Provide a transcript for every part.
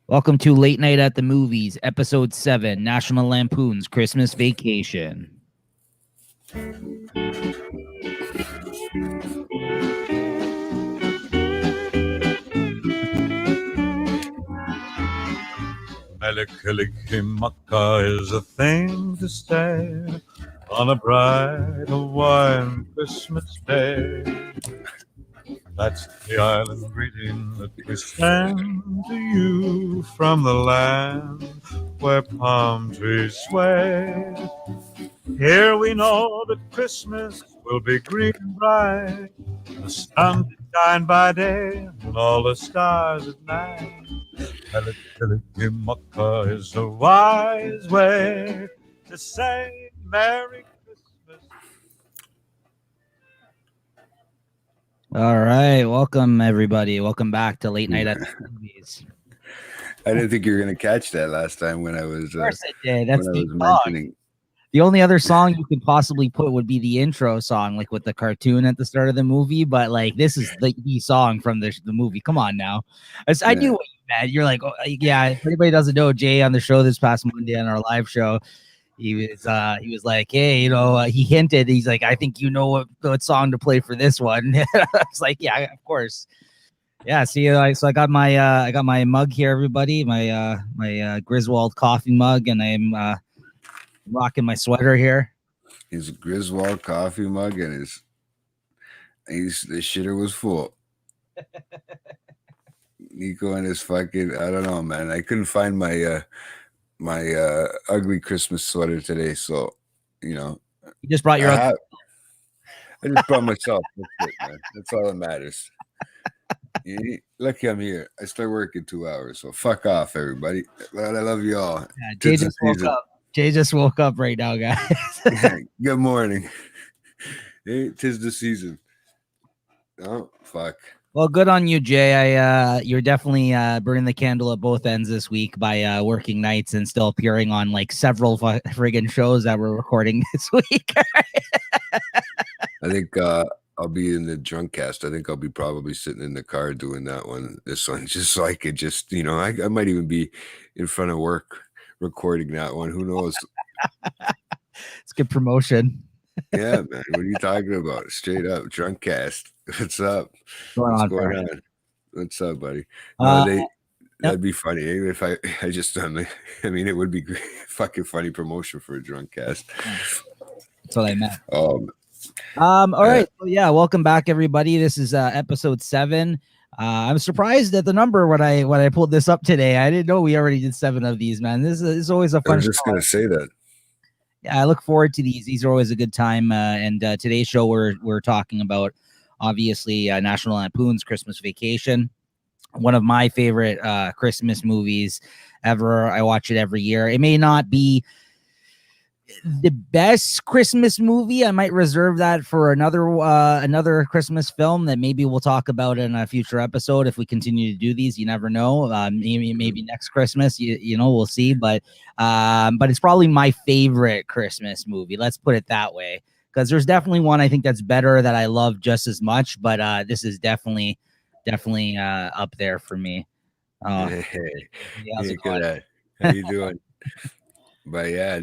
Welcome to Late Night at the Movies, Episode 7, National Lampoon's Christmas Vacation. Melikilikimaka is a thing to say on a bright Hawaiian Christmas day. That's the island greeting that we send to you from the land where palm trees sway. Here we know that Christmas will be green and bright, the sun will shine by day and all the stars at night. Melikilikimaka is a wise way to say Merry Christmas. All right, welcome everybody. Welcome back to Late Night at the Movies. I didn't think you were going to catch that last time when I was Of course I did. That's when I the was song. mentioning. The only other song you could possibly put would be the intro song, like with the cartoon at the start of the movie. But like, this is the song from the movie. Come on now. I knew what you meant. You're like, oh, yeah. If anybody doesn't know, Jay on the show this past Monday on our live show, he was like, hey, he hinted. He's like, I think you know what song to play for this one. I was like, yeah, of course. Yeah, see, so I got my mug here, everybody. My Griswold coffee mug, and I'm rocking my sweater here. His Griswold coffee mug and the shitter was full. Nico and his fucking, I don't know, man. I couldn't find my ugly Christmas sweater today, so You just brought your I just brought myself. That's it, man. That's all that matters. Lucky I'm here. I start work in 2 hours, so fuck off, everybody. But I love you all. Yeah, Jay just woke up. Jay just woke up right now, guys. Good morning. Hey, 'tis the season. Oh, fuck. Well, good on you, Jay. You're definitely burning the candle at both ends this week by working nights and still appearing on like several friggin' shows that we're recording this week. I think I'll be in the drunk cast. I think I'll be probably sitting in the car doing this one, just so I could just, I might even be in front of work recording that one. Who knows? It's good promotion. Yeah, man. What are you talking about? Straight up drunk cast. What's up? What's going on? What's up, buddy? That'd be funny if I just done. I mean, it would be great, fucking funny promotion for a drunk cast. That's what I meant. All right. So yeah, welcome back, everybody. This is episode 7. I'm surprised at the number when I pulled this up today. I didn't know we already did 7 of these, man. This is always a fun. I was just gonna say that. Yeah, I look forward to these. These are always a good time. And today's show, we're talking about obviously National Lampoon's Christmas Vacation, one of my favorite Christmas movies ever. I watch it every year. It may not be the best Christmas movie. I might reserve that for another Christmas film that maybe we'll talk about in a future episode if we continue to do these. You never know. Maybe next Christmas, we'll see. But it's probably my favorite Christmas movie. Let's put it that way, because there's definitely one I think that's better that I love just as much. But this is definitely up there for me. Hey, good at. How you doing? But yeah,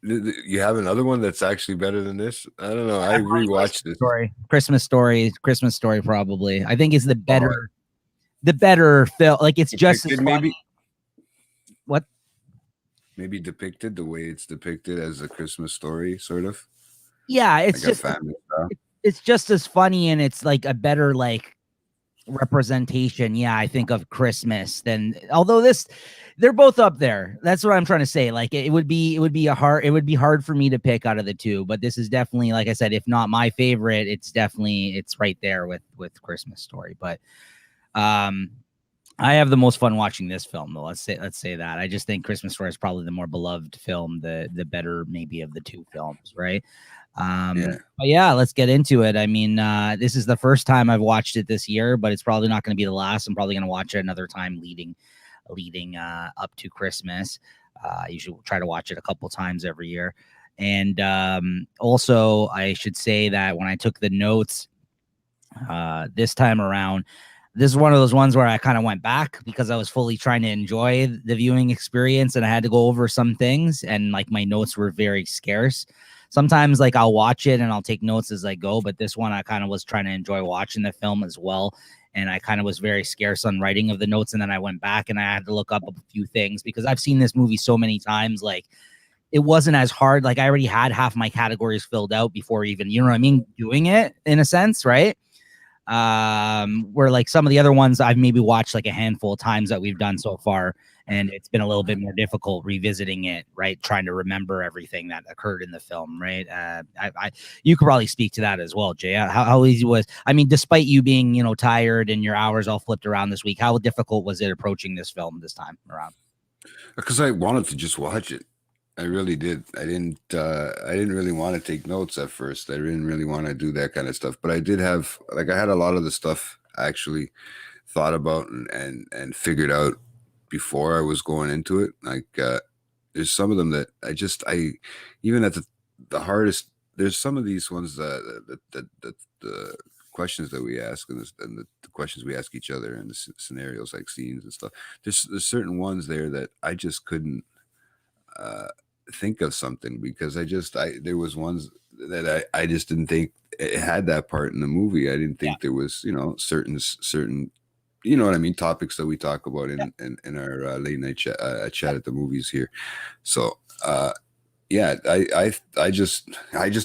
you have another one that's actually better than this. I don't know. I rewatched this. Christmas Story, probably. I think is the better film. Like it's just as funny. Maybe what? Maybe depicted the way it's depicted as a Christmas Story, sort of. Yeah, it's like just it's just as funny, and it's like a better like representation. Yeah, I think of Christmas than although they're both up there. That's what I'm trying to say. Like it would be hard for me to pick out of the two, but this is definitely, like I said, if not my favorite, it's right there with Christmas Story. But I have the most fun watching this film, though. Let's say that. I just think Christmas Story is probably the more beloved film, the better maybe of the two films, right? But yeah, let's get into it. I mean, this is the first time I've watched it this year, but it's probably not going to be the last. I'm probably going to watch it another time leading up to Christmas. I usually try to watch it a couple times every year. And also, I should say that when I took the notes this time around, this is one of those ones where I kind of went back because I was fully trying to enjoy the viewing experience, and I had to go over some things, and like my notes were very scarce. Sometimes like I'll watch it and I'll take notes as I go, but this one I kind of was trying to enjoy watching the film as well. And I kind of was very scarce on writing of the notes. And then I went back and I had to look up a few things because I've seen this movie so many times. Like it wasn't as hard. Like I already had half my categories filled out before even, you know what I mean, doing it in a sense, right? Where like some of the other ones I've maybe watched like a handful of times that we've done so far, and it's been a little bit more difficult revisiting it, right? Trying to remember everything that occurred in the film, right? You could probably speak to that as well, Jay. How easy was? I mean, despite you being, you know, tired and your hours all flipped around this week, how difficult was it approaching this film this time around? Because I wanted to just watch it. I really did. I didn't really want to take notes at first. I didn't really want to do that kind of stuff. But I did have, like, I had a lot of the stuff I actually thought about and figured out before I was going into it. Like there's some of them that I even at the hardest, there's some of these ones that the questions that we ask and the questions we ask each other and the scenarios like scenes and stuff. There's certain ones there that I just couldn't think of something because there was ones that I just didn't think it had that part in the movie. I didn't think there was, you know, certain you know what I mean, topics that we talk about in our late night chat at the movies here. So yeah, I just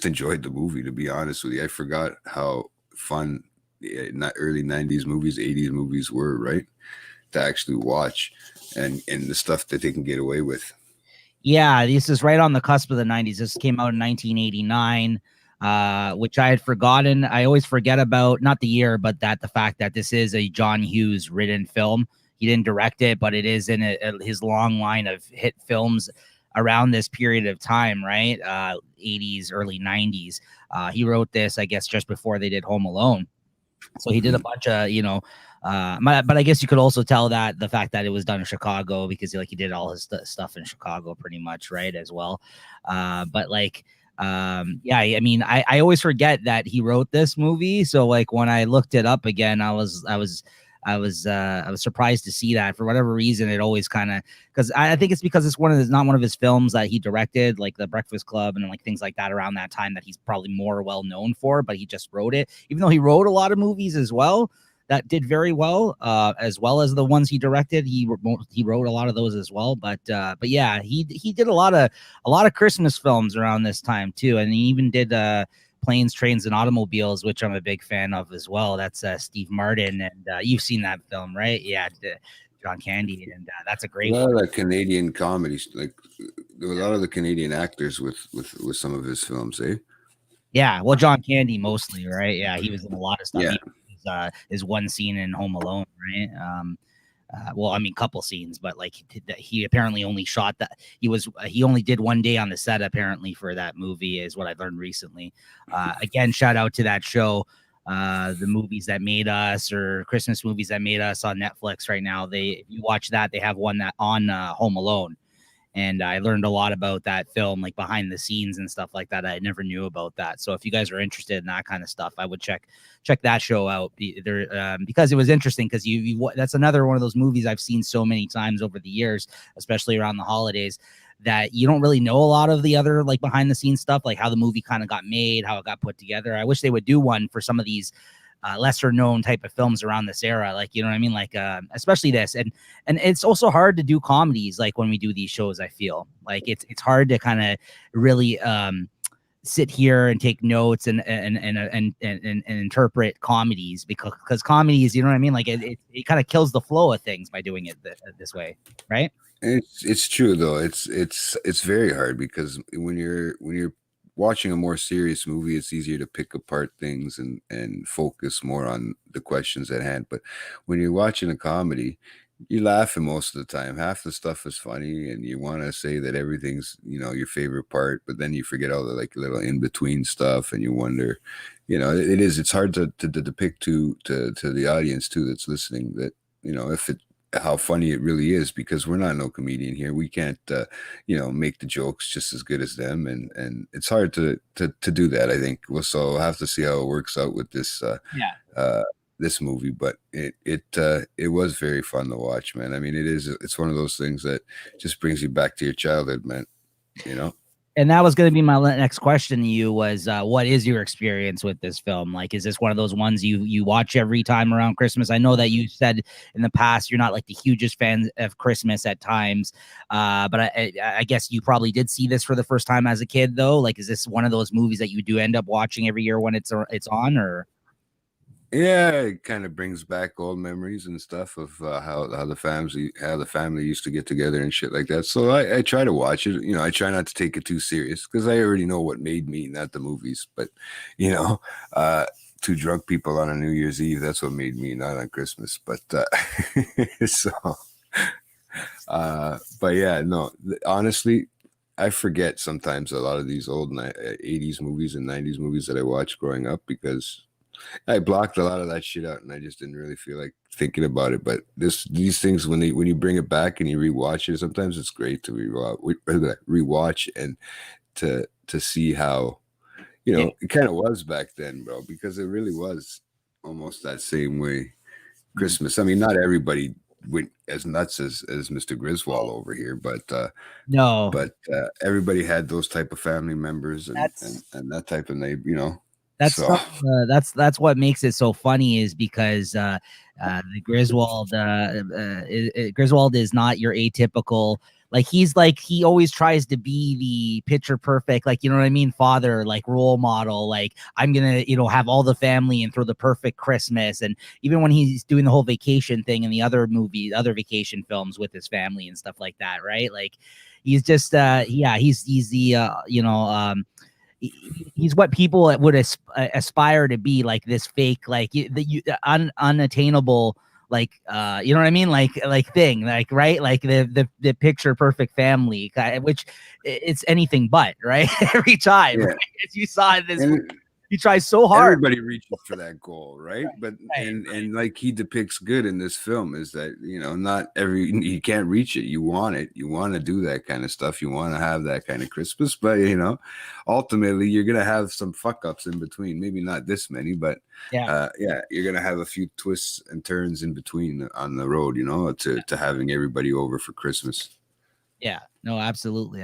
enjoyed the movie, to be honest with you. I forgot how fun early 90s movies, 80s movies were, right, to actually watch and the stuff that they can get away with. Yeah, this is right on the cusp of the 90s. This came out in 1989, which I had forgotten. I always forget about, not the year, but the fact that this is a John Hughes written film. He didn't direct it, but it is in his long line of hit films around this period of time, right? 80s, early 90s. He wrote this, I guess, just before they did Home Alone. So he did a bunch of, you know, but I guess you could also tell that the fact that it was done in Chicago because he did all his stuff in Chicago pretty much, right, as well. But like, yeah, I mean, I always forget that he wrote this movie. So like when I looked it up again, I was surprised to see that. For whatever reason, it always kind of, because I think it's because it's not one of his films that he directed, like The Breakfast Club and like things like that around that time that he's probably more well known for, but he just wrote it, even though he wrote a lot of movies as well that did very well as the ones he directed. He wrote a lot of those as well, but yeah, he did a lot of Christmas films around this time too, and he even did Planes, Trains, and Automobiles, which I'm a big fan of as well. That's Steve Martin, and you've seen that film, right? Yeah, John Candy, and that's a great. A lot of the Canadian comedies, like there were a lot of the Canadian actors with some of his films, eh? Yeah, well, John Candy mostly, right? Yeah, he was in a lot of stuff. Yeah. His one scene in Home Alone, right? Well, I mean, couple scenes, but like he apparently only shot that. He only did one day on the set apparently for that movie, is what I learned recently. Again, shout out to that show, The Movies That Made Us, or Christmas Movies That Made Us on Netflix right now. If you watch that, they have one that on Home Alone. And I learned a lot about that film, like behind the scenes and stuff like that. I never knew about that. So if you guys are interested in that kind of stuff, I would check that show out because it was interesting. Because that's another one of those movies I've seen so many times over the years, especially around the holidays, that you don't really know a lot of the other like behind the scenes stuff, like how the movie kind of got made, how it got put together. I wish they would do one for some of these lesser known type of films around this era, like, you know what I mean, like especially this. And it's also hard to do comedies like when we do these shows. I feel like it's hard to kind of really sit here and take notes and interpret comedies, because comedies, you know what I mean, like it kind of kills the flow of things by doing it this way, right? It's true though. It's very hard because when you're watching a more serious movie, it's easier to pick apart things and focus more on the questions at hand. But when you're watching a comedy, you're laughing most of the time. Half the stuff is funny, and you want to say that everything's, you know, your favorite part, but then you forget all the like little in between stuff, and you wonder, you know, it's hard to depict to the audience too that's listening that, you know, how funny it really is, because we're not no comedian here. We can't you know, make the jokes just as good as them, and it's hard to do that, I think. Well, so we'll have to see how it works out with this this movie, but it was very fun to watch, man. I mean, it's one of those things that just brings you back to your childhood, man. You know. And that was going to be my next question to you was, what is your experience with this film? Like, is this one of those ones you watch every time around Christmas? I know that you said in the past you're not like the hugest fan of Christmas at times, but I guess you probably did see this for the first time as a kid, though. Like, is this one of those movies that you do end up watching every year when it's on, or? Yeah, it kind of brings back old memories and stuff of how the family used to get together and shit like that. So I try to watch it. You know, I try not to take it too serious because I already know what made me, not the movies. But you know, two drunk people on a New Year's Eve, that's what made me, not on Christmas. But so, but yeah, no, honestly, I forget sometimes a lot of these old 80s movies and 90s movies that I watched growing up because I blocked a lot of that shit out, and I just didn't really feel like thinking about it. But these things, when you bring it back and you rewatch it, sometimes it's great to rewatch and to see how Yeah. it kind of was back then, bro. Because it really was almost that same way. Christmas. I mean, not everybody went as nuts as Mr. Griswold over here, but No, everybody had those type of family members and that's that type of name, you know. That's So. some, that's what makes it so funny is because the Griswold Griswold is not your atypical, like he always tries to be the picture perfect, like, you know what I mean, father, like role model, like I'm gonna, have all the family and throw the perfect Christmas. And even when he's doing the whole vacation thing in the other vacation films with his family and stuff like that, right? Like he's just he's the he's what people would aspire to be, like this fake, like unattainable, like you know what I mean, like thing, like, right, like the picture perfect family, which it's anything but, right? Every time, Yeah. right? As you saw in this And he tries so hard. everybody reaches for that goal, right? But Right. and like he depicts good in this film is that not you can't reach it. You want it. You want to do that kind of stuff. You want to have that kind of Christmas, but ultimately you're gonna have some fuck ups in between. Maybe not this many, but Yeah. you're gonna have a few twists and turns in between on the road. To having everybody over for Christmas. Yeah, no, absolutely.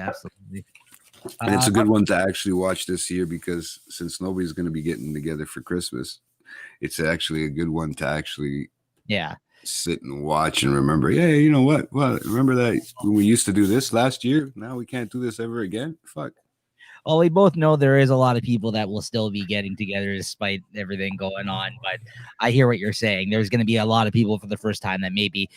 And it's a good one to actually watch this year because since nobody's going to be getting together for Christmas, it's actually a good one to actually sit and watch and remember. Yeah, you know what? Well, remember that when we used to do this last year? Now we can't do this ever again. Fuck. Well, we both know there is a lot of people that will still be getting together despite everything going on. But I hear what you're saying. There's going to be a lot of people for the first time that maybe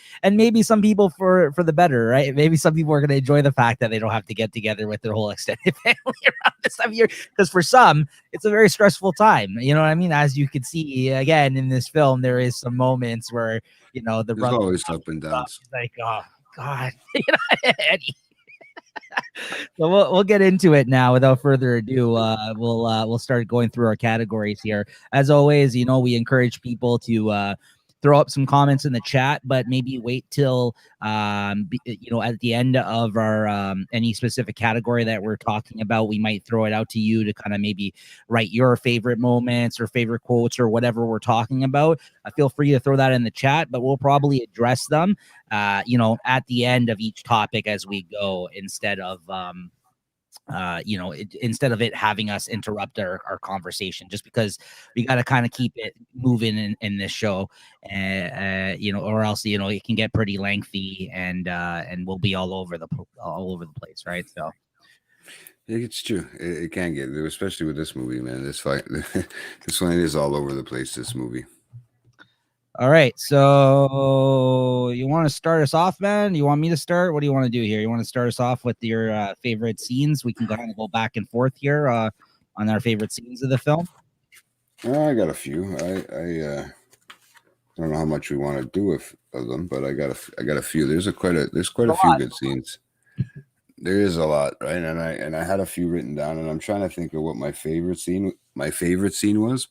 some people for the better, right? Maybe some people are going to enjoy the fact that they don't have to get together with their whole extended family around this time of year. Because for some, it's a very stressful time. You know what I mean? As you can see again in this film, there is some moments where the There's brother always up and downs. is like, oh God, and so we'll get into it now. Without further ado, we'll start going through our categories here. As always, we encourage people to throw up some comments in the chat, but maybe wait till at the end of our any specific category that we're talking about. We might throw it out to you to kind of maybe write your favorite moments or favorite quotes or whatever we're talking about. Feel free to throw that in the chat, but we'll probably address them at the end of each topic as we go, instead of instead of it having us interrupt our conversation, just because we got to kind of keep it moving in this show, or else it can get pretty lengthy, and we'll be all over the place, right? So It's true. It can get, especially with this movie, man. This fight, this one is all over the place. This movie. all right, so you want to start us off, man? You want me to start? What do you want to do here? You want to start us off with your favorite scenes? We can kind of go back and forth here on our favorite scenes of the film. I got a few. I don't know how much we want to do of them, but I got a few. There's quite a few good scenes. There is a lot, right? And I had a few written down, and I'm trying to think of what my favorite scene was.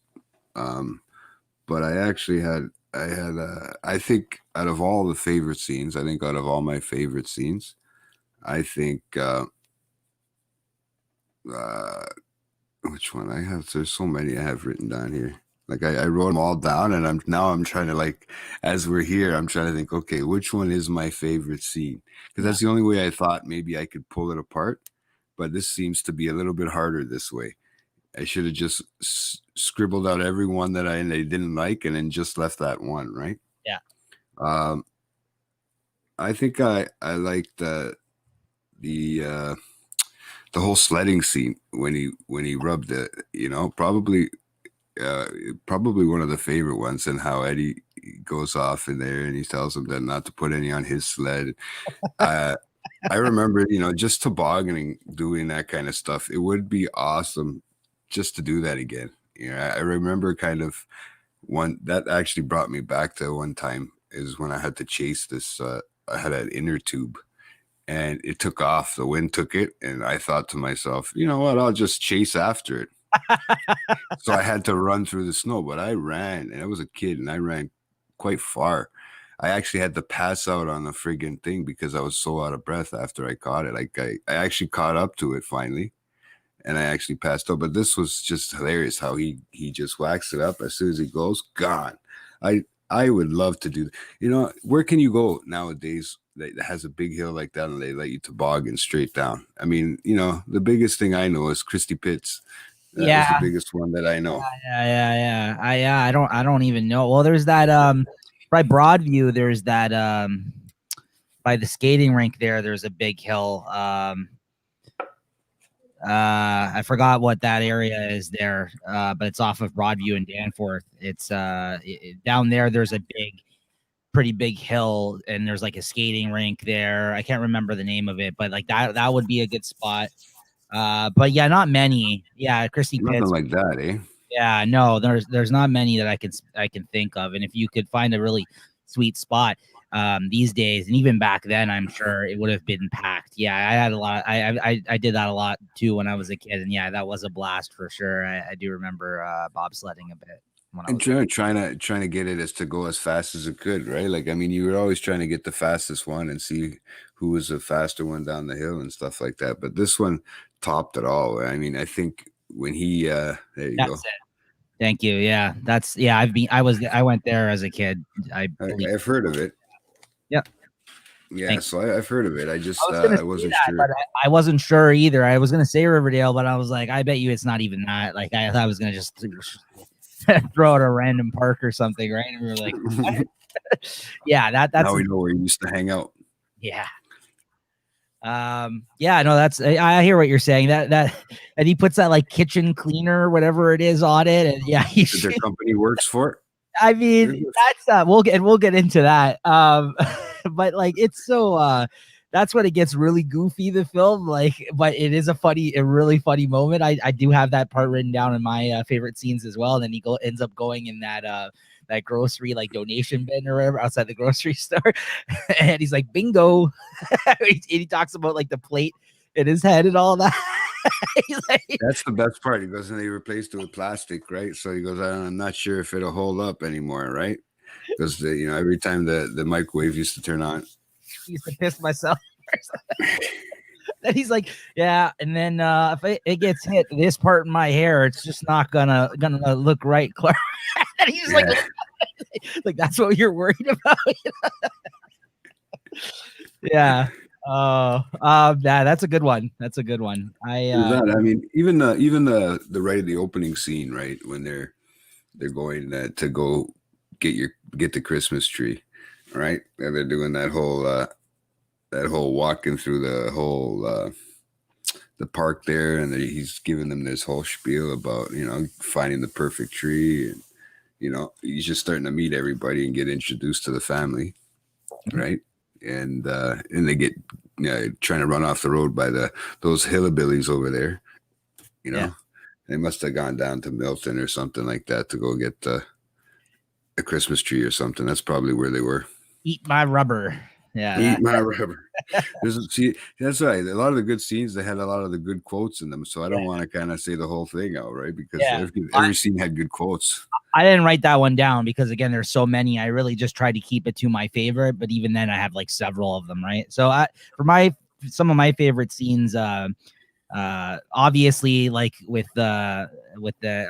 But I actually had I think out of all the favorite scenes, I think out of all my favorite scenes, I think which one I have? There's so many I have written down here. Like I wrote them all down, and I'm trying to, like, as we're here, I'm trying to think, okay, which one is my favorite scene? Because Yeah. that's the only way I thought maybe I could pull it apart. But this seems to be a little bit harder this way. I should have just scribbled out every one that I didn't like, and then just left that one, right? Yeah. Um, I think I liked the the whole sledding scene when he rubbed it. Probably one of the favorite ones, and how Eddie goes off in there and he tells him that not to put any on his sled. I remember, just tobogganing, doing that kind of stuff. It would be awesome just to do that again. I remember kind of one that actually brought me back to one time is when I had to chase this. I had an inner tube, and it took off. The wind took it, and I thought to myself, you know what? I'll just chase after it. So I had to run through the snow, but I ran, and I was a kid, and I ran quite far. I actually had to pass out on the friggin' thing because I was so out of breath after I caught it. Like I actually caught up to it finally, and I actually passed out. But this was just hilarious how he just whacks it up as soon as he goes, gone. I would love to do. Where can you go nowadays that has a big hill like that and they let you toboggan straight down? I mean, the biggest thing I know is Christy Pitts. That was the Yeah. biggest one that I know. Yeah. I don't even know. Well, there's that by Broadview, there's that by the skating rink there's a big hill. I forgot what that area is there, but it's off of Broadview and Danforth. It's down there. There's a pretty big hill, and there's like a skating rink there. I can't remember the name of it, but like that would be a good spot. But yeah, not many. Yeah, Christy Nothing Pitts. like that, eh? Yeah, no, there's not many that I can think of. And if you could find a really sweet spot these days, and even back then, I'm sure it would have been packed. Yeah, I had a lot. I did that a lot too when I was a kid, and yeah, that was a blast for sure. I do remember bobsledding a bit when I And was. trying to get it as to go as fast as it could, right? Like, I mean, you were always trying to get the fastest one and see who was the faster one down the hill and stuff like that. But this one topped it all. I mean, I think when he there you That's go. it. Thank you. Yeah, I went there as a kid. I believe. I've heard of it. Yeah. Yeah, so I've heard of it. I just I I wasn't that, sure. but I wasn't sure either. I was gonna say Riverdale, but I was like, I bet you it's not even that. Like I thought I was gonna just throw it a random park or something, right? And we were like, what? Yeah, that's now we know where you used to hang out. Yeah. Yeah, no, I hear what you're saying. That and he puts that like kitchen cleaner or whatever it is on it, and yeah, Their company works for it. I mean, that's we'll get into that. But like it's so that's when it gets really goofy, the film. Like, but it is a really funny moment. I do have that part written down in my favorite scenes as well. And then he ends up going in that grocery like donation bin or whatever outside the grocery store, and he's like, bingo. he talks about like the plate in his head and all that. That's the best part. He goes, and they replaced it with plastic, right? So he goes, I'm not sure if it'll hold up anymore, right? Because every time the microwave used to turn on, I used to piss myself. And he's like, yeah, and then if it gets hit this part in my hair, it's just not gonna look right, Clark. And he's like that's what you're worried about. Yeah. That's a good one. That's a good one. I mean, even the right of the opening scene, right, when they're going to go get the Christmas tree, right, and they're doing that whole walking through the whole the park there, and he's giving them this whole spiel about finding the perfect tree, and he's just starting to meet everybody and get introduced to the family, right? And they get trying to run off the road by those hillbillies over there. They must have gone down to Milton or something like that to go get a Christmas tree or something. That's probably where they were. Eat my rubber. Yeah. Eat my rubber. See, that's right. A lot of the good scenes, they had a lot of the good quotes in them. So I don't want to kind of say the whole thing out, right? Because every scene had good quotes. I didn't write that one down because again, there's so many. I really just tried to keep it to my favorite, but even then I have like several of them, right? So some of my favorite scenes, Obviously, like with the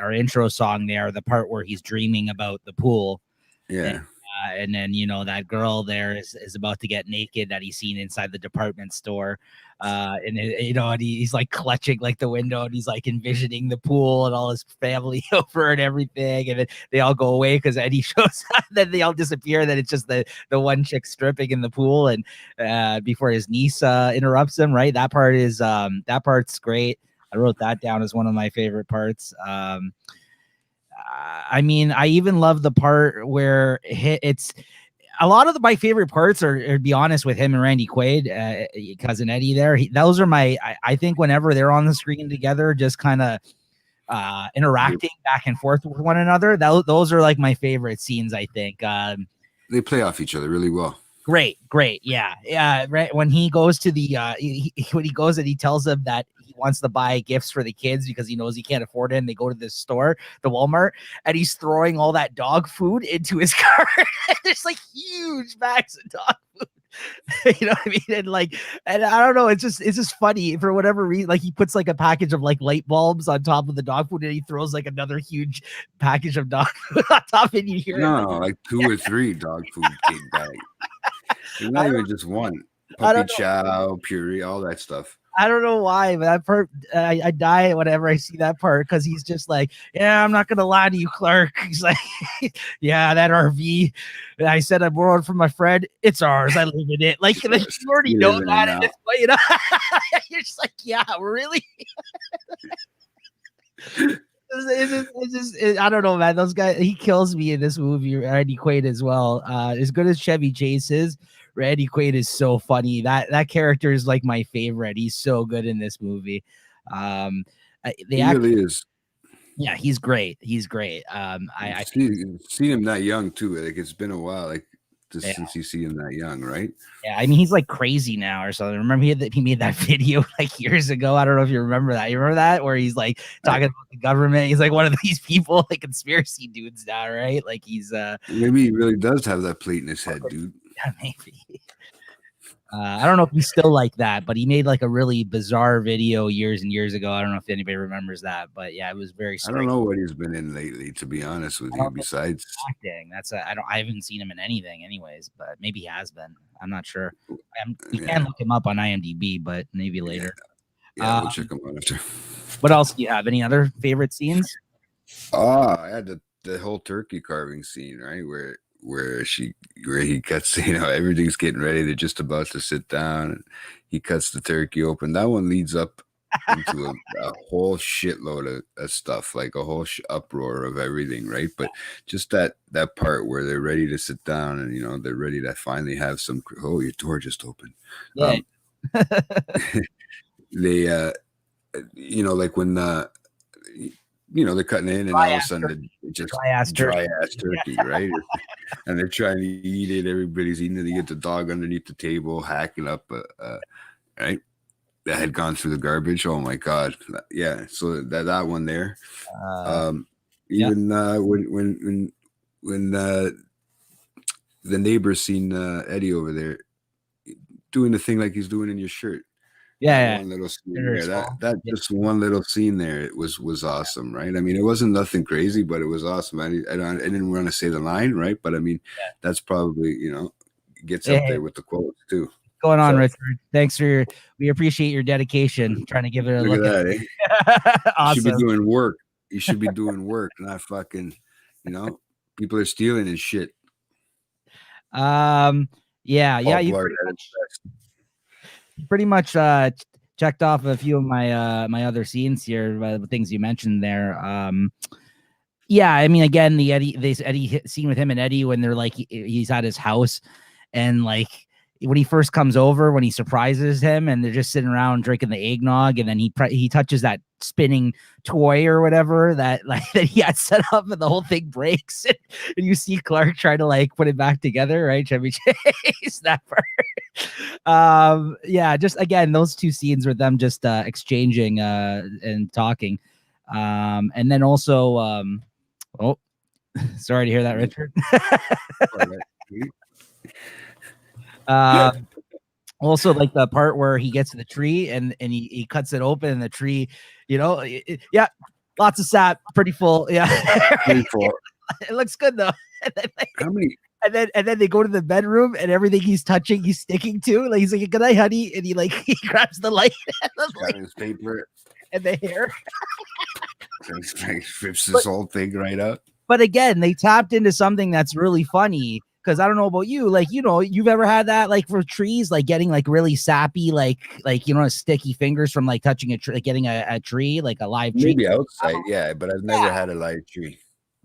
our intro song there, the part where he's dreaming about the pool. Yeah. And then that girl there is about to get naked that he's seen inside the department store, and and he's like clutching like the window, and he's like envisioning the pool and all his family over and everything, and then they all go away because Eddie shows up. Then they all disappear. Then it's just the one chick stripping in the pool, and before his niece interrupts him. Right, that part's great. I wrote that down as one of my favorite parts. I mean, I even love the part where it's a lot of my favorite parts are, to be honest, with him and Randy Quaid, cousin Eddie there. Those are I think whenever they're on the screen together, just kind of interacting back and forth with one another, those are like my favorite scenes, I think. They play off each other really well. Great. Yeah. Right. When he goes to the when he goes and he tells them that he wants to buy gifts for the kids because he knows he can't afford it, and they go to this store, the Walmart, and he's throwing all that dog food into his car. There's like huge bags of dog food. You know what I mean? And I don't know, it's just funny for whatever reason. Like he puts like a package of like light bulbs on top of the dog food, and he throws like another huge package of dog food on top, and you hear like 2 or 3 dog food kid bags. It's not even just one. Puppy chow, puree, all that stuff. I don't know why, but that part, I die whenever I see that part, because he's just like, yeah, I'm not going to lie to you, Clark. He's like, yeah, that RV. And I said I borrowed from my friend. It's ours. I live in it. Like you already know that. And you're just like, yeah, really? It's just, I don't know, man. Those guys, he kills me in this movie. Randy Quaid as well. As good as Chevy Chase is, Randy Quaid is so funny. That character is like my favorite. He's so good in this movie. Really is. Yeah, he's great. He's great. I see him that young too. Like it's been a while. Since you see him that young, right? Yeah, I mean he's like crazy now or something. Remember he made that video like years ago. I don't know if you remember that. You remember that where he's like talking about the government. He's like one of these people, like conspiracy dudes now, right? Like he's maybe he really does have that plate in his head, dude. Yeah, maybe. I don't know if he's still like that, but he made like a really bizarre video years and years ago. I don't know if anybody remembers that, but yeah, it was very strange. I don't know what he's been in lately, to be honest with you. Besides acting, I haven't seen him in anything, anyways. But maybe he has been. I'm not sure. You can look him up on IMDb, but maybe later. Yeah, we'll check him out after. What else do you have? Any other favorite scenes? I had the whole turkey carving scene, right, where he cuts, everything's getting ready. They're just about to sit down, and he cuts the turkey open. That one leads up into a whole shitload of stuff, like a whole uproar of everything, right? But just that part where they're ready to sit down, and they're ready to finally have some. Oh, your door just opened. Yeah. They like when they're cutting in, and all of a sudden it's just dry ass turkey, right? And they're trying to eat it. Everybody's eating it. They get the dog underneath the table, hacking up, right? That had gone through the garbage. Oh my god, yeah. So that one there. Even when the neighbors seen Eddie over there doing the thing like he's doing in your shirt. Yeah, one little scene there. Just one little scene there. It was awesome, right? I mean, it wasn't nothing crazy, but it was awesome. I didn't want to say the line, right? But I mean, that's probably gets up there with the quotes too. Going on, Richard. Thanks we appreciate your dedication. Trying to give it a look at that. Awesome. You should be doing work. You should be doing work, not fucking. People are stealing and shit. Yeah. You pretty much checked off a few of my other scenes here, the things you mentioned there. Yeah, I mean, again, the Eddie scene with him and Eddie when they're like he's at his house, and like when he first comes over, when he surprises him, and they're just sitting around drinking the eggnog, and then he touches that spinning toy or whatever that he had set up, and the whole thing breaks, and you see Clark try to like put it back together, right? Chevy Chase, that part. Yeah, just again those two scenes with them just exchanging and talking, and then also sorry to hear that, Richard. Also, like the part where he gets to the tree and he cuts it open and the tree, yeah, lots of sap, pretty full. Yeah, Pretty full. it looks good though. How many? And then they go to the bedroom and everything he's touching, he's sticking to. Like he's like, "Good night, honey," and he grabs the light, Got his paper. and the hair. Rips this whole thing right up. But again, they tapped into something that's really funny. Because I don't know about you, like, you've ever had that, like, for trees, like getting like really sappy, like sticky fingers from like touching a tree, like getting a tree, like a live tree. Maybe outside, yeah, but I've never had a live tree.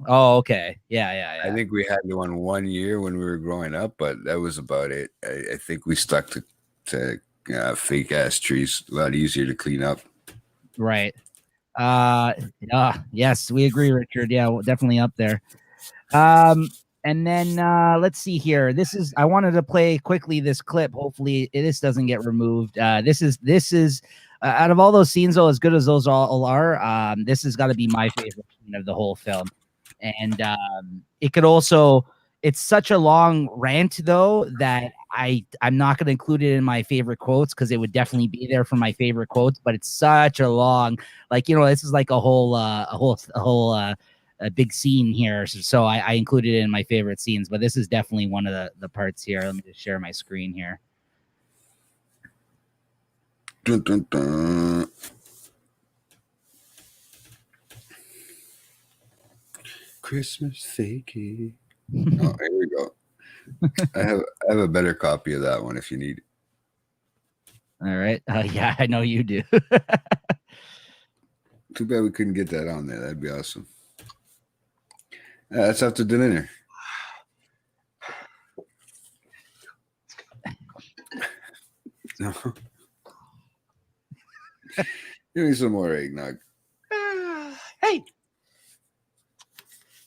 Oh, okay. Yeah. I think we had one year when we were growing up, but that was about it. I think we stuck to fake ass trees. A lot easier to clean up. Right. Yes, we agree, Richard. Yeah, definitely up there. And then let's see here. I wanted to play quickly this clip. Hopefully this doesn't get removed. This is out of all those scenes, though, as good as those all are, this has got to be my favorite scene of the whole film. And it could also, it's such a long rant though that I'm not going to include it in my favorite quotes because it would definitely be there for my favorite quotes. But it's such a long, like, this is like a whole big scene here. So I included it in my favorite scenes. But this is definitely one of the parts here. Let me just share my screen here. Dun, dun, dun. Christmas fakey. Oh, here we go. I have a better copy of that one if you need it. All right. Yeah, I know you do. Too bad we couldn't get that on there. That'd be awesome. That's after dinner. No. Give me some more eggnog. Hey!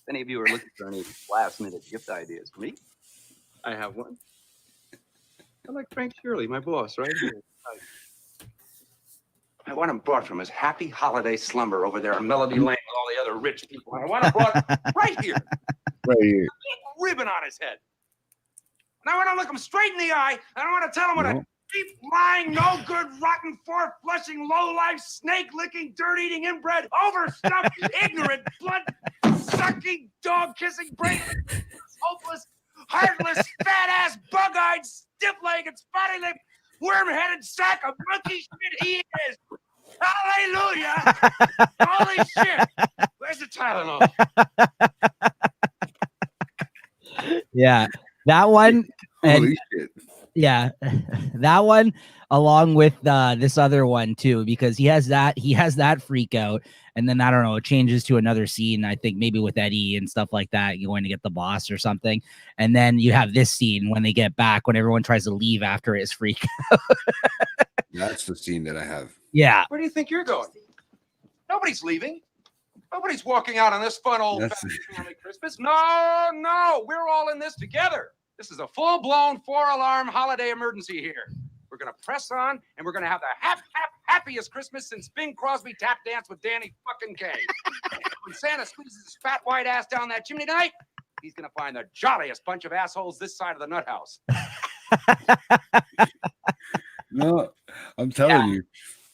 If any of you are looking for any last-minute gift ideas for me, I have one. I like Frank Shirley, my boss, right here. I want him brought from his happy holiday slumber over there in Melody Lane with all the other rich people. I want him brought right here. Right here. A ribbon on his head. And I want to look him straight in the eye, and I want to tell him what a cheap, lying, no good, rotten, four-flushing, low-life, snake-licking, dirt-eating, inbred, overstuffed, ignorant, blood-sucking, dog-kissing, brainless, hopeless, heartless, fat-ass, bug-eyed, stiff-legged, spotty-lipped, worm-headed sack of monkey shit he is. Hallelujah! Holy shit! Where's the Tylenol? Yeah, that one. Holy shit. Yeah, that one along with this other one too, because he has that freak out, and then I don't know, it changes to another scene. I think maybe with Eddie and stuff like that, you're going to get the boss or something, and then you have this scene when they get back when everyone tries to leave after his freak out. That's the scene that I have. Yeah. Where do you think you're going? Nobody's leaving. Nobody's walking out on this fun old family Christmas. No, we're all in this together. This is a full-blown 4-alarm holiday emergency here. We're going to press on, and we're going to have the happiest Christmas since Bing Crosby tap danced with Danny fucking Kaye. When Santa squeezes his fat white ass down that chimney tonight, he's going to find the jolliest bunch of assholes this side of the nut house. No, I'm telling you.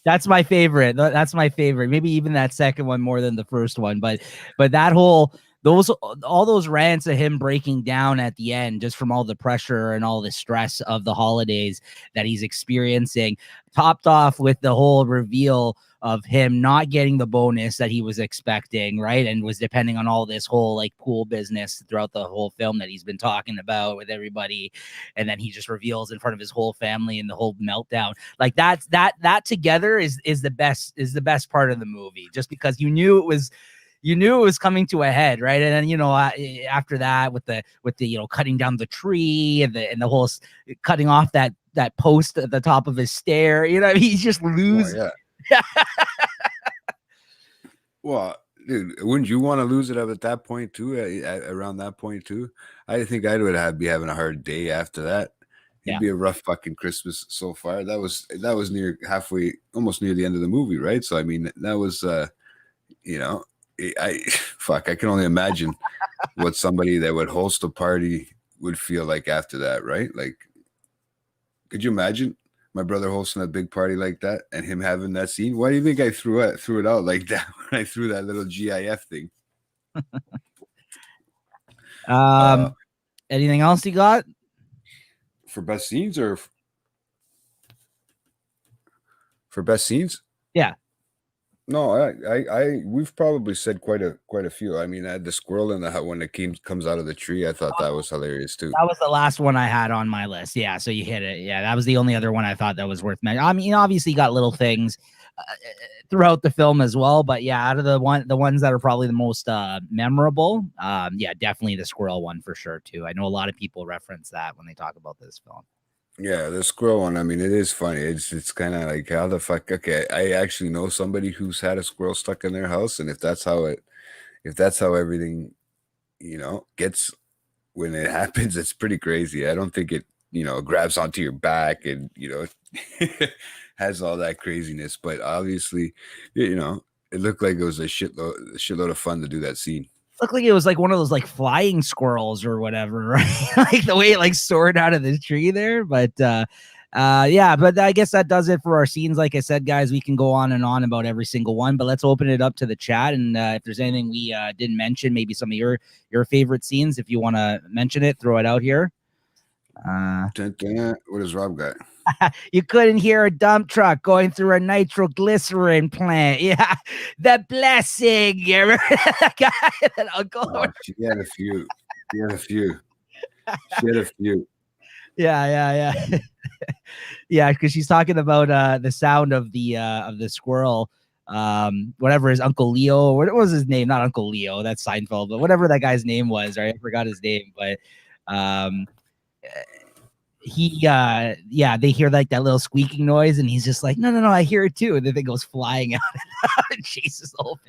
That's my favorite. That's my favorite. Maybe even that second one more than the first one. But that whole all those rants of him breaking down at the end, just from all the pressure and all the stress of the holidays that he's experiencing, topped off with the whole reveal of him not getting the bonus that he was expecting, right? And was depending on all this whole like pool business throughout the whole film that he's been talking about with everybody. And then he just reveals in front of his whole family and the whole meltdown. Like that together is the best part of the movie, just because you knew it was coming to a head, right? And then after that with the cutting down the tree and the whole cutting off that post at the top of his stair, he's just losing. Oh, yeah. Well, dude, wouldn't you want to lose it at that point too? Around that point too, I think I would be having a hard day after that. It'd be a rough fucking Christmas so far. That was near halfway, almost near the end of the movie, right? So I mean, that was I can only imagine what somebody that would host a party would feel like after that, right? Like, could you imagine? my brother hosting a big party like that and him having that scene. Why do you think I threw it out like that when I threw that little GIF thing? Anything else you got for best scenes or for best scenes? Yeah. No, we've probably said quite a few. I mean, I had the squirrel in the hut when it comes out of the tree. I thought that was hilarious too. That was the last one I had on my list. Yeah, so you hit it. Yeah, that was the only other one I thought that was worth mentioning. I mean, obviously, you got little things throughout the film as well, but yeah, out of the ones that are probably the most memorable, yeah, definitely the squirrel one for sure too. I know a lot of people reference that when they talk about this film. Yeah, the squirrel one. I mean, it is funny. It's kind of like, how the fuck? Okay, I actually know somebody who's had a squirrel stuck in their house, and if that's how everything, gets when it happens, it's pretty crazy. I don't think it, grabs onto your back and has all that craziness. But obviously, it looked like it was a shitload of fun to do that scene. Looked like it was like one of those like flying squirrels or whatever, right? Like the way it like soared out of the tree there. But yeah, but I guess that does it for our scenes. Like I said, guys, we can go on and on about every single one, but let's open it up to the chat. And if there's anything we didn't mention, maybe some of your favorite scenes, if you want to mention it, throw it out here. What does Rob got? You couldn't hear a dump truck going through a nitroglycerin plant. Yeah, the blessing. You remember that guy, that uncle? Oh, she had a few. Yeah. Yeah, because she's talking about the sound of the squirrel. Whatever his Uncle Leo, what was his name? Not Uncle Leo, that's Seinfeld, but whatever that guy's name was, right? I forgot his name, but they hear like that little squeaking noise, and he's just like, no, I hear it too, and then it goes flying out and chases the whole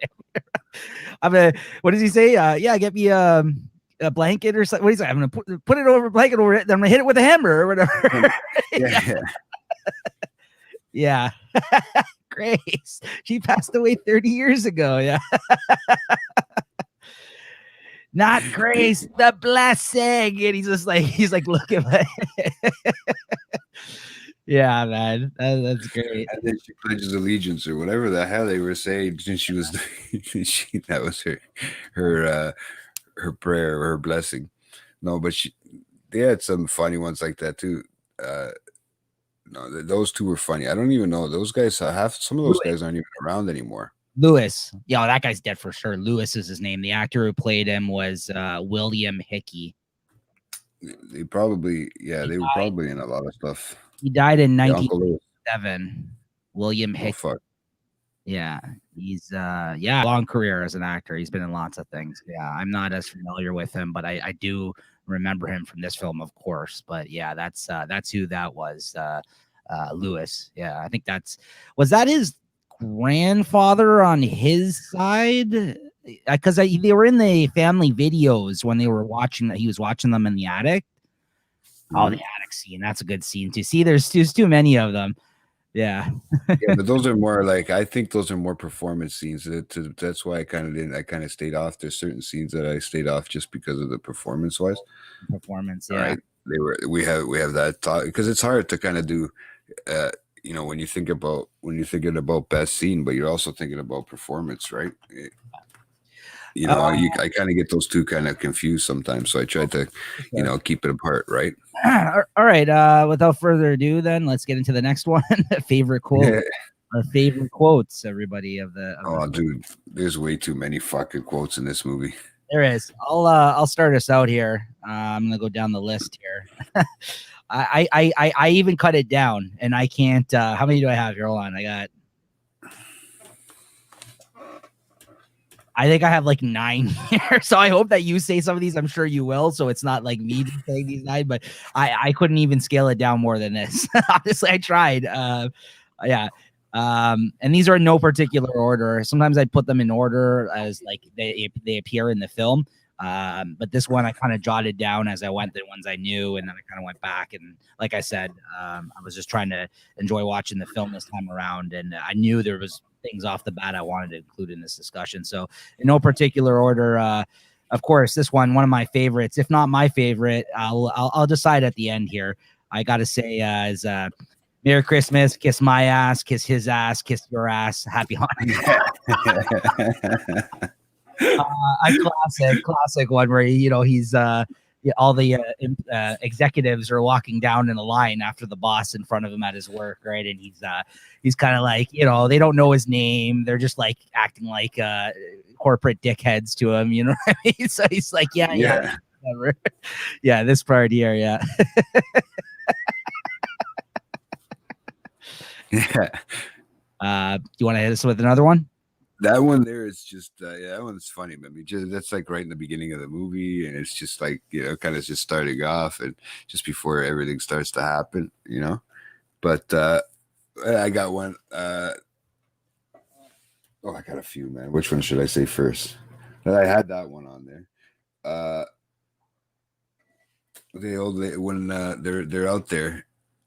family. What does he say? Yeah, get me a blanket or something. What do you say? I'm gonna put it over a blanket over it, then I'm gonna hit it with a hammer or whatever. Yeah. Grace, she passed away 30 years ago. Yeah. Not Grace, the blessing. And he's like, look at me. Yeah, man, that's great. And then she pledges allegiance or whatever the hell they were saying. She was, that was her prayer or her blessing. No, but they had some funny ones like that too. No, those two were funny. I don't even know those guys. Some of those guys aren't even around anymore. Lewis, yeah, that guy's dead for sure. Lewis is his name. The actor who played him was William Hickey. They were probably in a lot of stuff. He died in 1907. William Hickey. Oh, fuck. Yeah, he's long career as an actor. He's been in lots of things. Yeah, I'm not as familiar with him, but I do remember him from this film, of course. But yeah, that's who that was. Lewis. Yeah, I think was that his grandfather on his side, because they were in the family videos when they were watching that. He was watching them in the attic. Oh, the attic scene. That's a good scene to see. There's too many of them. Yeah. Yeah, but those are more like, I think those are more performance scenes. That's why I kind of stayed off. There's certain scenes that I stayed off just because of the performance wise. Performance, yeah. Right. We have that thought, because it's hard to kind of do when you're thinking about best scene, but you're also thinking about performance, right? I kind of get those two kind of confused sometimes. So I try to, keep it apart, right? All right. Without further ado, then let's get into the next one. Favorite quote. Yeah. Our favorite quotes, everybody dude, there's way too many fucking quotes in this movie. There is. I'll start us out here. I'm gonna go down the list here. I even cut it down, and I can't. How many do I have here? Hold on. I think I have like 9 here. So I hope that you say some of these. I'm sure you will. So it's not like me saying these 9, but I couldn't even scale it down more than this. Honestly, I tried. Yeah. And these are in no particular order. Sometimes I put them in order as like they appear in the film. But this one I kind of jotted down as I went, the ones I knew, and then I kind of went back. And like I said, I was just trying to enjoy watching the film this time around, and I knew there was things off the bat I wanted to include in this discussion. So in no particular order, of course, this one of my favorites, if not my favorite. I'll decide at the end here. I got to say, is Merry Christmas, kiss my ass, kiss his ass, kiss your ass, happy Hanukkah. A classic one where he's all the executives are walking down in a line after the boss in front of him at his work, right? And he's kind of like, they don't know his name, they're just like acting like corporate dickheads to him, you know what I mean? So he's like, yeah, whatever. Yeah, this part here, yeah. Yeah. Do you want to hit us with another one? That one there is just that one's funny, man. That's like right in the beginning of the movie, and it's just like kind of just starting off, and just before everything starts to happen, But I got one. I got a few, man. Which one should I say first? I had that one on there. When they're out there,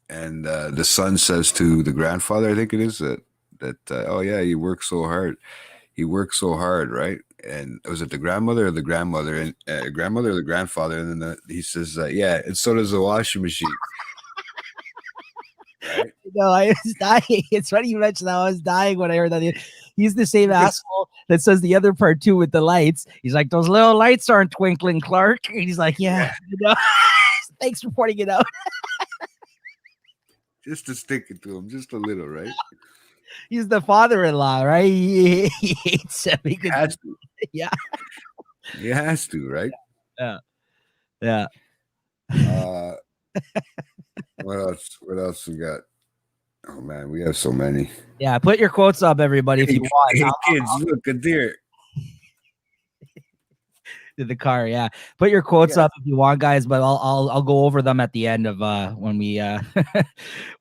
and the son says to the grandfather, I think it is that oh yeah, he works so hard. He works so hard, right? And was it the grandmother or the grandmother and grandmother or the grandfather? And then he says, yeah, and so does the washing machine. Right? No, I was dying. It's funny you mentioned that. I was dying when I heard that. He's the same asshole that says the other part too with the lights. He's like, those little lights aren't twinkling, Clark. And he's like, yeah. Thanks for pointing it out. Just to stick it to him, just a little, right? He's the father-in-law, right? He hates him. He has to. Yeah. He has to, right? Yeah. What else we got? Oh man, we have so many. Yeah, put your quotes up, everybody, if you want. Hey, kids, look, a deer. In the car, yeah. Put your quotes up if you want, guys, but I'll go over them at the end of when we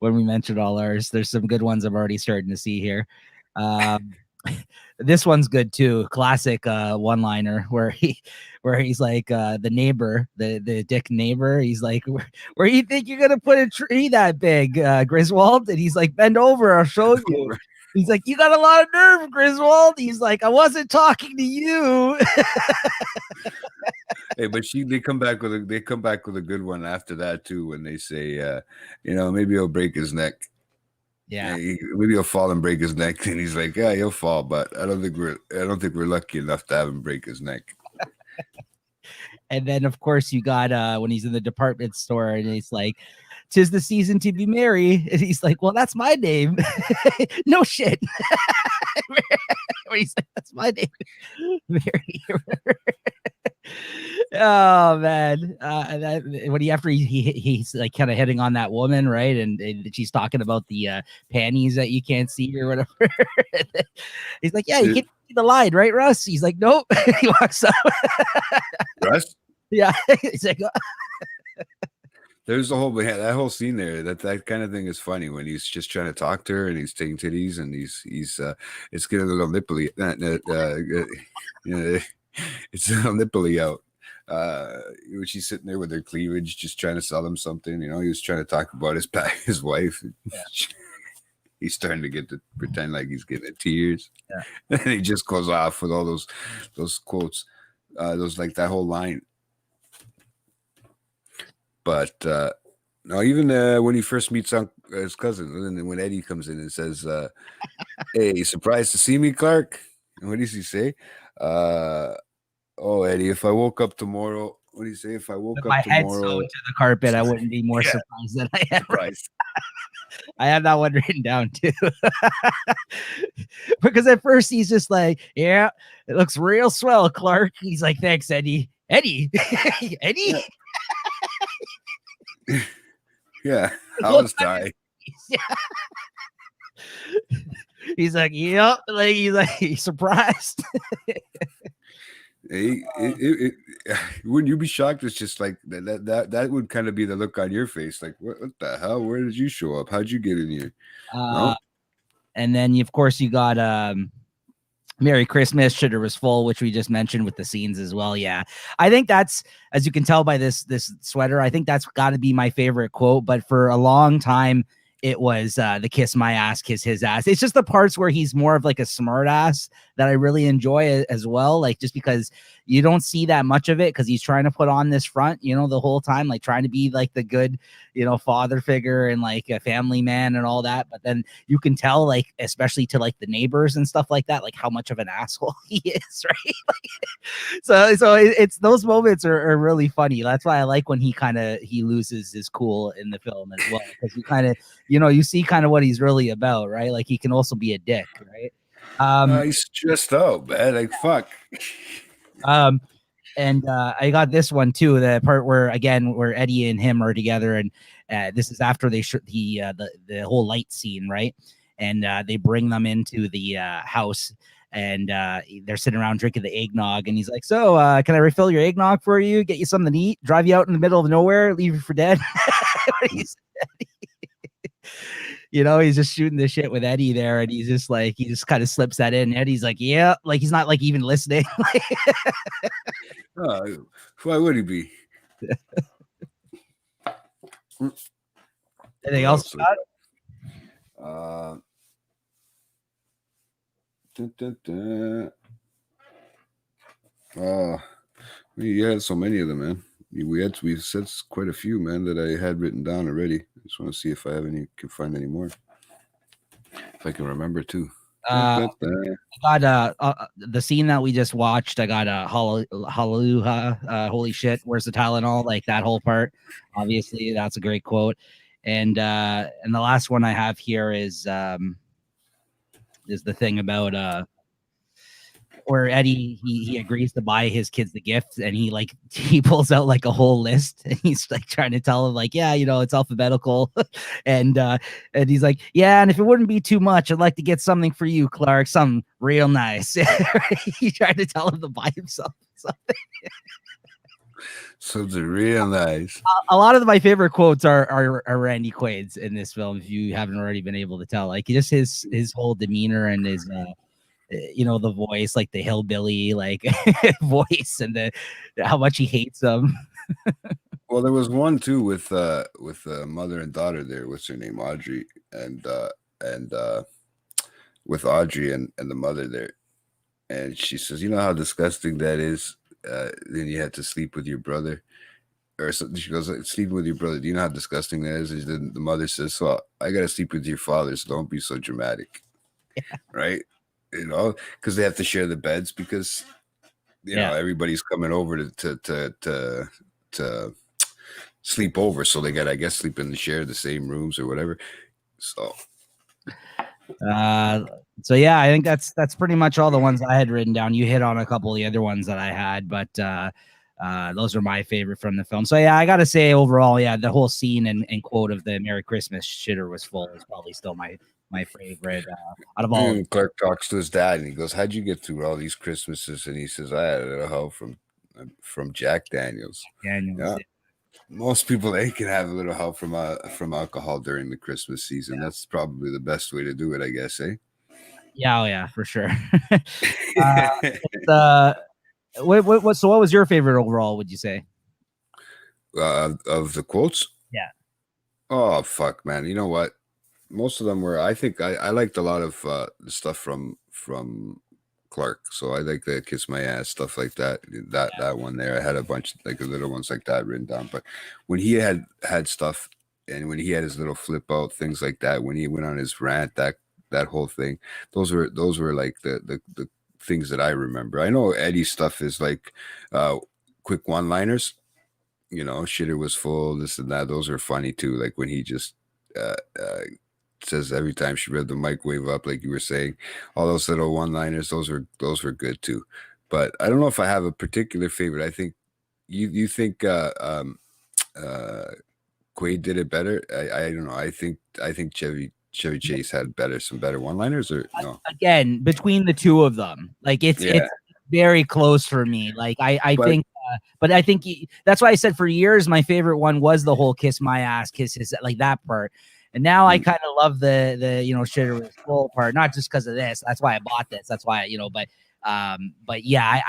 when we mentioned all ours. There's some good ones I'm already starting to see here. This one's good too. Classic one-liner where he's like the neighbor, the dick neighbor. He's like, where do you think you're gonna put a tree that big, Griswold? And he's like, bend over, I'll show you. He's like, you got a lot of nerve, Griswold. He's like, I wasn't talking to you. Hey, but they come back with a good one after that too, when they say, maybe he'll break his neck. Yeah, maybe he'll fall and break his neck, and he's like, yeah, he'll fall, but I don't think we're lucky enough to have him break his neck. And then of course you got when he's in the department store and he's like, 'tis the season to be merry, and he's like, well, that's my name. No shit. He's like, that's my name, Mary. Oh man. After he's like kind of hitting on that woman, right? And she's talking about the panties that you can't see or whatever. He's like, yeah, you can't see the line, right, Russ? He's like, nope. He walks up. Russ? Yeah. He's like, there's that whole scene there. That kind of thing is funny when he's just trying to talk to her and he's taking titties and he's it's getting a little nipply. It's a little nipply out. When she's sitting there with her cleavage, just trying to sell him something. He was trying to talk about his wife. Yeah. He's starting to get to pretend like he's getting tears. Yeah. And he just goes off with all those quotes, those like that whole line. But no, even when he first meets his cousin, and then when Eddie comes in and says, "Hey, surprised to see me, Clark?" And what does he say? Oh, Eddie, if I woke up tomorrow, what do you say? If I woke up tomorrow, my head sewed to the carpet, I wouldn't be more surprised than I am. Right. I have that one written down too. Because at first he's just like, yeah, it looks real swell, Clark. He's like, thanks, Eddie. Eddie? Eddie? Yeah, I was dying. Yeah. He's like, yep. Like he's surprised. Wouldn't you be shocked? It's just like that would kind of be the look on your face, like what the hell? Where did you show up? How'd you get in here? And then of course you got Merry Christmas, Shitter was full, which we just mentioned with the scenes as well. Yeah, I think that's, as you can tell by this sweater, I think that's got to be my favorite quote. But for a long time, it was the kiss my ass, kiss his ass. It's just the parts where he's more of like a smart ass that I really enjoy as well. Like, just because you don't see that much of it, because he's trying to put on this front, you know, the whole time, like trying to be like the good, you know, father figure and like a family man and all that. But then you can tell, like, especially to like the neighbors and stuff like that, like how much of an asshole he is, right? So it's those moments are really funny. That's why I like when he loses his cool in the film as well, because you kind of, you know, you see kind of what he's really about, right? Like he can also be a dick, right? He's stressed out, man. Like fuck. And I got this one too, the part where Eddie and him are together, and this is after they shoot the whole light scene, right? And they bring them into the house, and they're sitting around drinking the eggnog, and he's like, "So, can I refill your eggnog for you? Get you something to eat? Drive you out in the middle of nowhere? Leave you for dead?" You know, he's just shooting the shit with Eddie there, and he's just like, he just kind of slips that in. Eddie's like, "Yeah," like he's not like even listening. Why would he be? Anything else? Dun, dun, dun. We had so many of them, man. We said quite a few, man, that I had written down already. I just want to see if I can find any more. If I can remember too. I got the scene that we just watched. I got hallelujah, holy shit, where's the Tylenol? Like that whole part. Obviously, that's a great quote. And the last one I have here is the thing about where Eddie he agrees to buy his kids the gifts, and he pulls out like a whole list, and he's like trying to tell them like, yeah, you know, it's alphabetical, and he's like, yeah, and if it wouldn't be too much, I'd like to get something for you, Clark, something real nice. He tried to tell him to buy himself something. Something real nice. A lot of my favorite quotes are Randy Quaid's in this film, if you haven't already been able to tell. Like just his whole demeanor and his you know, the voice, like the hillbilly like voice, and how much he hates them. Well, there was one too with mother and daughter there. What's her name? Audrey, and with Audrey and the mother there, and she says, "You know how disgusting that is. Then you had to sleep with your brother." Or something. She goes, "Sleeping with your brother. Do you know how disgusting that is?" And then the mother says, "So I gotta sleep with your father. So don't be so dramatic." Yeah. Right? You know, because they have to share the beds because you know everybody's coming over to sleep over, so they got, I guess, sleep in the same rooms or whatever. So yeah, I think that's pretty much all the ones I had written down. You hit on a couple of the other ones that I had, but those are my favorite from the film. So yeah, I gotta say overall, yeah, the whole scene and quote of the Merry Christmas shitter was full is probably still my favorite out of all. Clark talks to his dad and he goes, "How'd you get through all these Christmases?" And he says, "I had a little help from Jack Daniels." Yeah. Most people, they can have a little help from alcohol during the Christmas season. Yeah. That's probably the best way to do it, I guess, eh? Yeah, oh yeah, for sure. So what was your favorite overall, would you say? Of the quotes? Yeah. Oh fuck, man. You know what? Most of them were, I think I liked a lot of the stuff from Clark. So I like the Kiss My Ass, stuff like that. That one there. I had a bunch like the little ones like that written down. But when he had stuff, and when he had his little flip out, things like that, when he went on his rant, that whole thing, those were like the things that I remember. I know Eddie's stuff is like quick one-liners. You know, shitter was full, this and that. Those are funny too. Like when he just says every time she read the microwave up, like you were saying, all those little one-liners, those were good too. But I don't know if I have a particular favorite. I think you think Quaid did it better. I don't know. I think Chevy Chase had some better one-liners, or no? Again, between the two of them, like it's very close for me. Like I think. But I think that's why I said for years my favorite one was the whole kiss my ass, kiss his, like that part. And now I kind of love the you know, shitter was full part, not just because of this. That's why I bought this. That's why, you know, but yeah,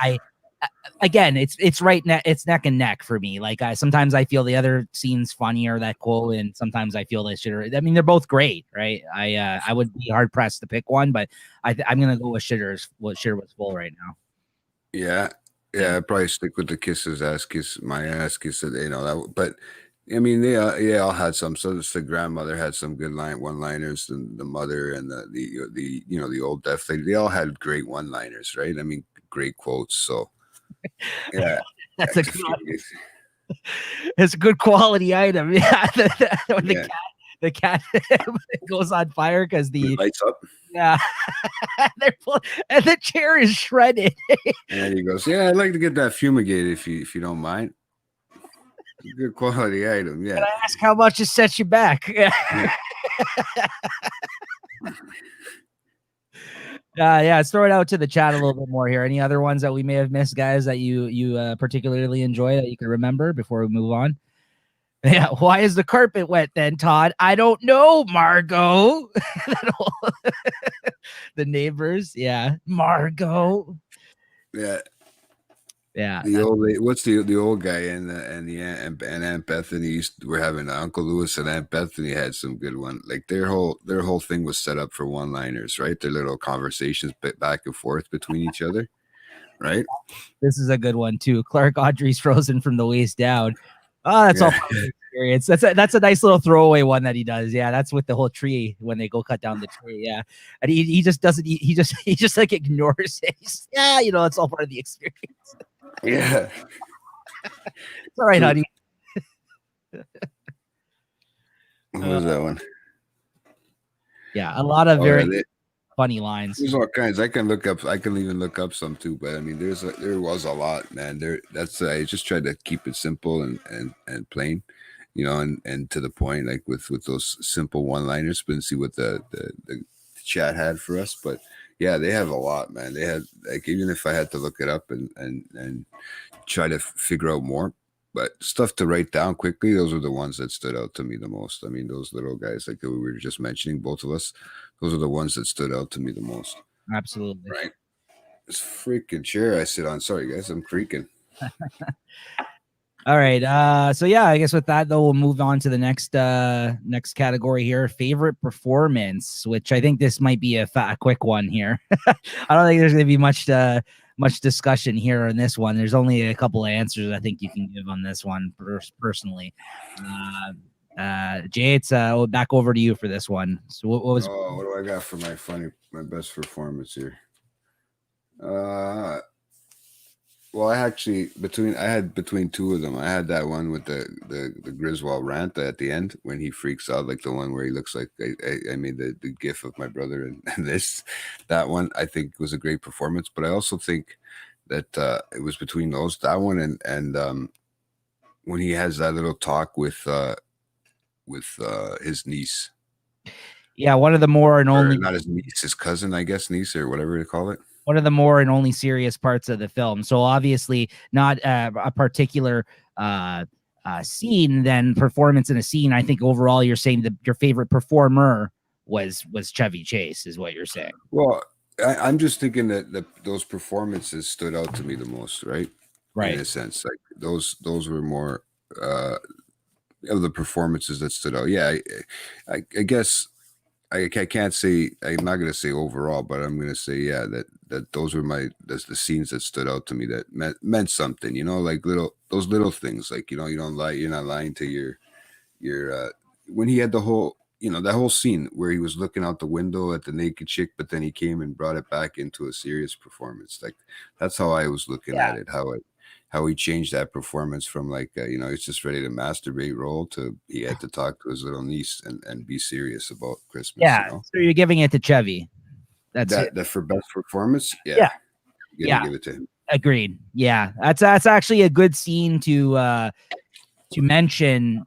again, it's it's neck and neck for me. Like sometimes I feel the other scene's funnier, that quote, and sometimes I feel that shit. I mean, they're both great, right? I would be hard pressed to pick one, but I'm gonna go with Shitter was full right now. Yeah, yeah, I'd probably stick with the kisses, ass kiss, my ass kiss. You know that, but I mean, they all had some. So the grandmother had some good one-liners, and the mother and the you know the old deaf lady. They all had great one-liners, right? I mean, great quotes. So yeah, That's a good it's a good quality item. Yeah, when the cat goes on fire because the lights up. Yeah, and the chair is shredded. And he goes, "Yeah, I'd like to get that fumigated if you don't mind." Good quality item, yeah. Can I ask how much it sets you back? Yeah. Yeah, let's throw it out to the chat a little bit more here. Any other ones that we may have missed, guys, that you particularly enjoy that you can remember before we move on? Yeah, why is the carpet wet then, Todd? I don't know, Margot. The neighbors, yeah, Margot. Yeah. Yeah, the old what's the old guy and Aunt Bethany were having Uncle Lewis and Aunt Bethany had some good one. Like their whole thing was set up for one-liners, right? Their little conversations back and forth between each other, right? This is a good one too. Clark Audrey's frozen from the waist down. Oh, that's all experience. That's a nice little throwaway one that he does. Yeah, that's with the whole tree when they go cut down the tree. Yeah, and he just doesn't. He just like ignores it. Yeah, you know, it's all part of the experience. Yeah, it's all right, honey. What was that one? Yeah, a lot of very funny lines. There's all kinds. I can even look up some too. But I mean, there was a lot, man. I just tried to keep it simple and plain, you know, and to the point, like with those simple one-liners. But see what the chat had for us. But yeah, they have a lot, man. They had, like, even if I had to look it up and try to figure out more, but stuff to write down quickly, those are the ones that stood out to me the most. I mean, those little guys, like we were just mentioning, both of us, those are the ones that stood out to me the most. Absolutely. Right. This freaking chair I sit on. Sorry, guys, I'm creaking. All right. So yeah, I guess with that though, we'll move on to the next category here. Favorite performance, which I think this might be a quick one here. I don't think there's going to be much discussion here on this one. There's only a couple of answers I think you can give on this one personally. Jay, it's back over to you for this one. So what was? Oh, what do I got for my best performance here? Well, I had between two of them. I had that one with the Griswold rant at the end when he freaks out, like the one where he looks like I made the gif of my brother and that one I think was a great performance. But I also think that it was between that one and when he has that little talk with his niece. Yeah, one of the more and only, not his niece, his cousin, I guess, niece or whatever to call it. One of the more and only serious parts of the film. So obviously not a particular scene, then performance in a scene. I think overall you're saying that your favorite performer was Chevy Chase, is what you're saying. Well, I'm just thinking that those performances stood out to me the most, right? Right. In a sense, like those were more of the performances that stood out. Yeah, I guess I can't say, I'm not going to say overall, but I'm going to say, yeah, that those were the scenes that stood out to me that meant something, you know, like those little things, like, you know, you don't lie, you're not lying to your when he had the whole, you know, that whole scene where he was looking out the window at the naked chick, but then he came and brought it back into a serious performance. Like, that's how I was looking at it, how he changed that performance from like, you know, he's just ready to masturbate role to he had to talk to his little niece and be serious about Christmas. Yeah. You know? So you're giving it to Chevy. That's that for best performance. Yeah. Give it to him. Agreed. Yeah. That's actually a good scene to mention.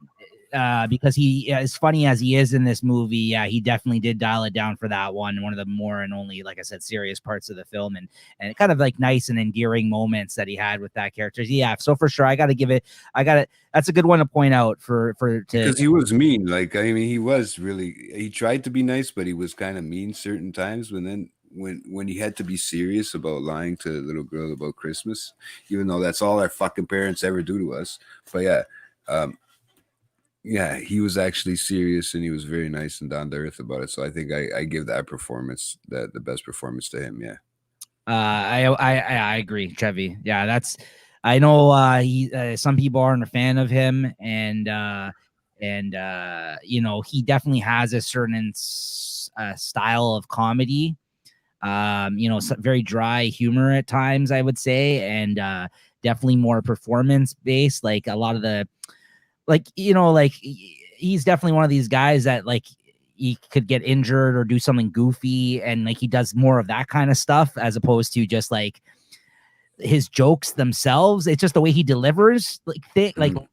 Because he, as funny as he is in this movie, yeah, he definitely did dial it down for that one. One of the more and only, like I said, serious parts of the film, and kind of like nice and endearing moments that he had with that character. Yeah, so for sure, I got to give it. That's a good one to point out because he was mean. Like, I mean, he tried to be nice, but he was kind of mean certain times. When then when he had to be serious about lying to the little girl about Christmas, even though that's all our fucking parents ever do to us. But yeah, yeah, he was actually serious and he was very nice and down to earth about it. So I think I give that performance the best performance to him. Yeah. I agree, Chevy. Yeah, that's I know he some people aren't a fan of him, and you know, he definitely has a certain style of comedy. You know, very dry humor at times, I would say, and definitely more performance based. Like a lot of the, like, you know, like he's definitely one of these guys that like he could get injured or do something goofy, and like he does more of that kind of stuff as opposed to just like his jokes themselves. It's just the way he delivers like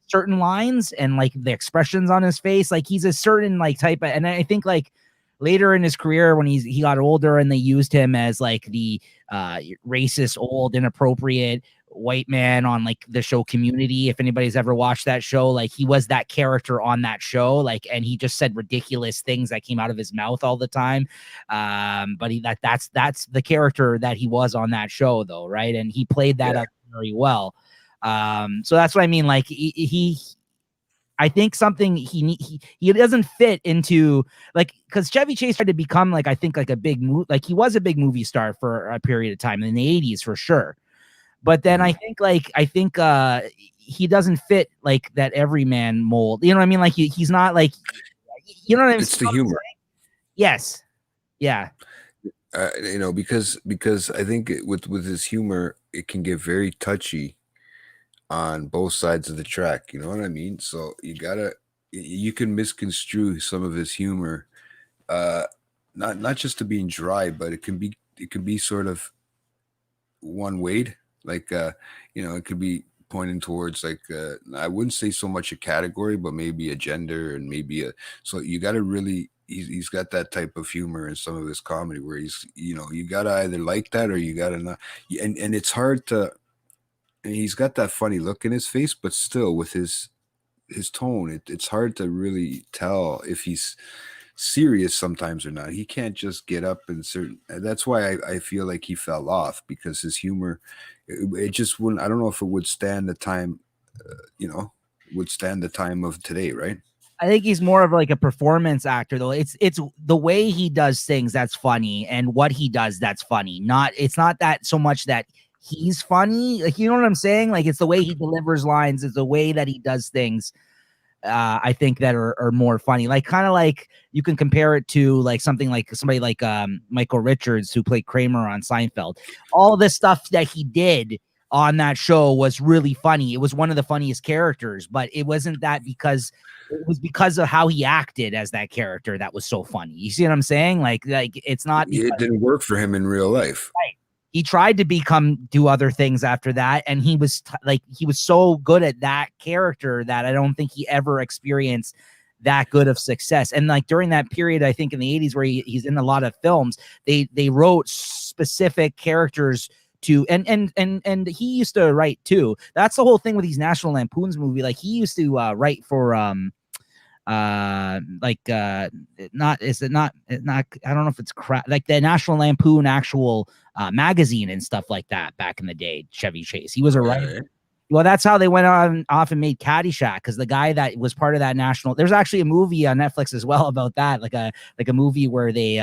certain lines and like the expressions on his face. Like he's a certain like type of, and I think like later in his career when he got older and they used him as like the racist, old, inappropriate white man on like the show Community. If anybody's ever watched that show, like he was that character on that show, like, and he just said ridiculous things that came out of his mouth all the time. But that's the character that he was on that show though, right? And he played that up very well. So that's what I mean. Like I think something he doesn't fit into, like, because Chevy Chase tried to become like, I think like a big like he was a big movie star for a period of time in the 80s for sure. But then I think he doesn't fit like that everyman mold. You know what I mean? Like he's not like, you know what I mean? It's the humor. Yes. Yeah. You know, because I think with his humor, it can get very touchy on both sides of the track. You know what I mean? So you can misconstrue some of his humor, not just to being dry, but it can be sort of one-wayed. Like, you know, it could be pointing towards like, I wouldn't say so much a category, but maybe a gender and maybe so you got to really, he's got that type of humor in some of his comedy where he's, you know, you got to either like that or you got to not. And it's hard to, and he's got that funny look in his face, but still with his tone, it's hard to really tell if he's serious sometimes or not. He can't just get up and that's why I feel like he fell off, because his humor, it just wouldn't, I don't know if it would stand the time, you know, would stand the time of today, right? I think he's more of like a performance actor though. It's the way he does things that's funny, and what he does that's funny. It's not that so much that he's funny, like, you know what I'm saying? Like it's the way he delivers lines, it's the way that he does things. I think that are more funny. Like kind of like you can compare it to like something like somebody like Michael Richards, who played Kramer on Seinfeld. All this stuff that he did on that show was really funny. It was one of the funniest characters, but it wasn't that because it was because of how he acted as that character that was so funny. You see what I'm saying? Like it's not because, it didn't work for him in real life. Right. He tried to do other things after that, and he was he was so good at that character that I don't think he ever experienced that good of success. And like during that period, I think in the 80s where he's in a lot of films, they wrote specific characters to, and he used to write too. That's the whole thing with these National Lampoon's movie. Like he used to write for not is it not I don't know if it's like the National Lampoon actual magazine and stuff like that back in the day. Chevy Chase, he was a writer. Well, that's how they went on off and made Caddyshack, because the guy that was part of that national, there's actually a movie on Netflix as well about that, like a movie where they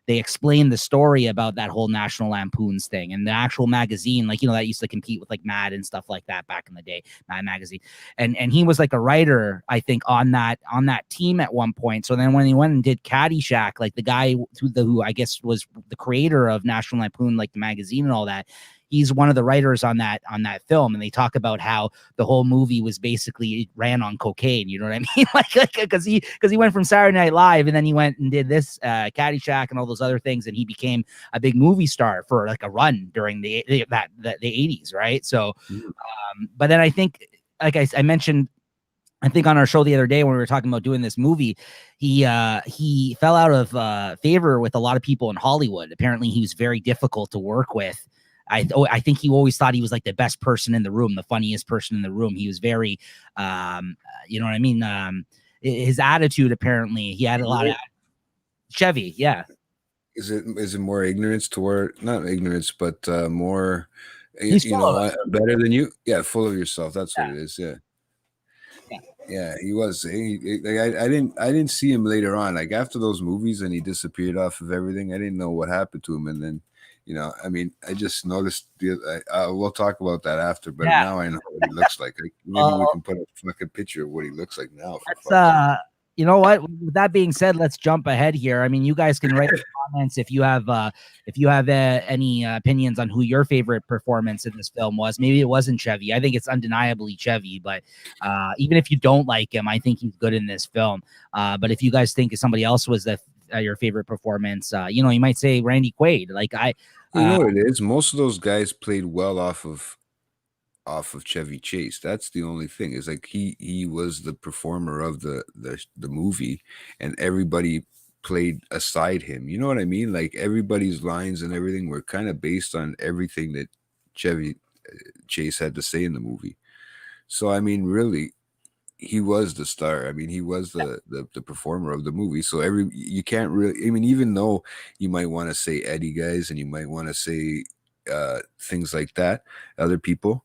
explain the story about that whole National Lampoon's thing, and the actual magazine, like, you know, that used to compete with like Mad and stuff like that back in the day, Mad magazine. And he was like a writer, I think, on that team at one point. So then when he went and did Caddyshack, like the guy who I guess was the creator of National Lampoon, like the magazine and all that, he's one of the writers on that film, and they talk about how the whole movie was basically ran on cocaine. You know what I mean? like because he went from Saturday Night Live, and then he went and did this Caddyshack and all those other things, and he became a big movie star for like a run during the 80s, right? So, but then I think, like I mentioned, I think on our show the other day when we were talking about doing this movie, he fell out of favor with a lot of people in Hollywood. Apparently, he was very difficult to work with. I think he always thought he was like the best person in the room, the funniest person in the room. He was very, you know what I mean? His attitude, apparently, he had a lot of Chevy. Yeah. Is it more ignorance toward, not ignorance, but more, He's full of it. better than you? Yeah, full of yourself. That's what it is. Yeah. Yeah. Yeah, he was. I didn't see him later on. Like after those movies, and he disappeared off of everything. I didn't know what happened to him, and then, I mean, I just noticed. We'll talk about that after. But Yeah. now I know what he looks like. Maybe we can put a fucking picture of what he looks like now. You know what? With that being said, let's jump ahead here. I mean, you guys can write in the comments if you have any opinions on who your favorite performance in this film was. Maybe it wasn't Chevy. I think it's undeniably Chevy, but even if you don't like him, I think he's good in this film. But if you guys think somebody else was your favorite performance, you might say Randy Quaid. Like you know what it is? Most of those guys played well off of Chevy Chase. That's the only thing, is like he was the performer of the movie, and everybody played aside him. You know what I mean? Like everybody's lines and everything were kind of based on everything that Chevy Chase had to say in the movie. So I mean, really, he was the star. I mean, he was the performer of the movie. So you can't really, I mean, even though you might want to say Eddie guys, and you might want to say things like that, other people,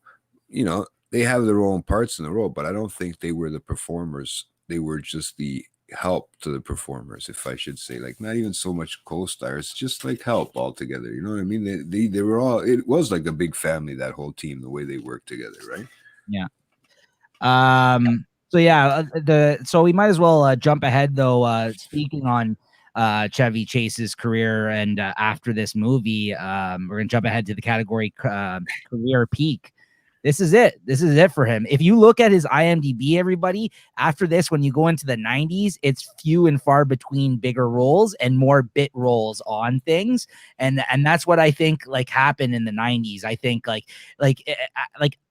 they have their own parts in the role, but I don't think they were the performers. They were just the help to the performers, if I should say. Like, not even so much co-stars, just like help altogether. You know what I mean? They were all, it was like a big family, that whole team, the way they worked together, right? Yeah. So yeah, so we might as well jump ahead though. Speaking on Chevy Chase's career, and after this movie, we're gonna jump ahead to the category career peak. This is it. This is it for him. If you look at his IMDb, everybody, after this, when you go into the 90s, it's few and far between bigger roles and more bit roles on things. And that's what I think like happened in the 90s. I think like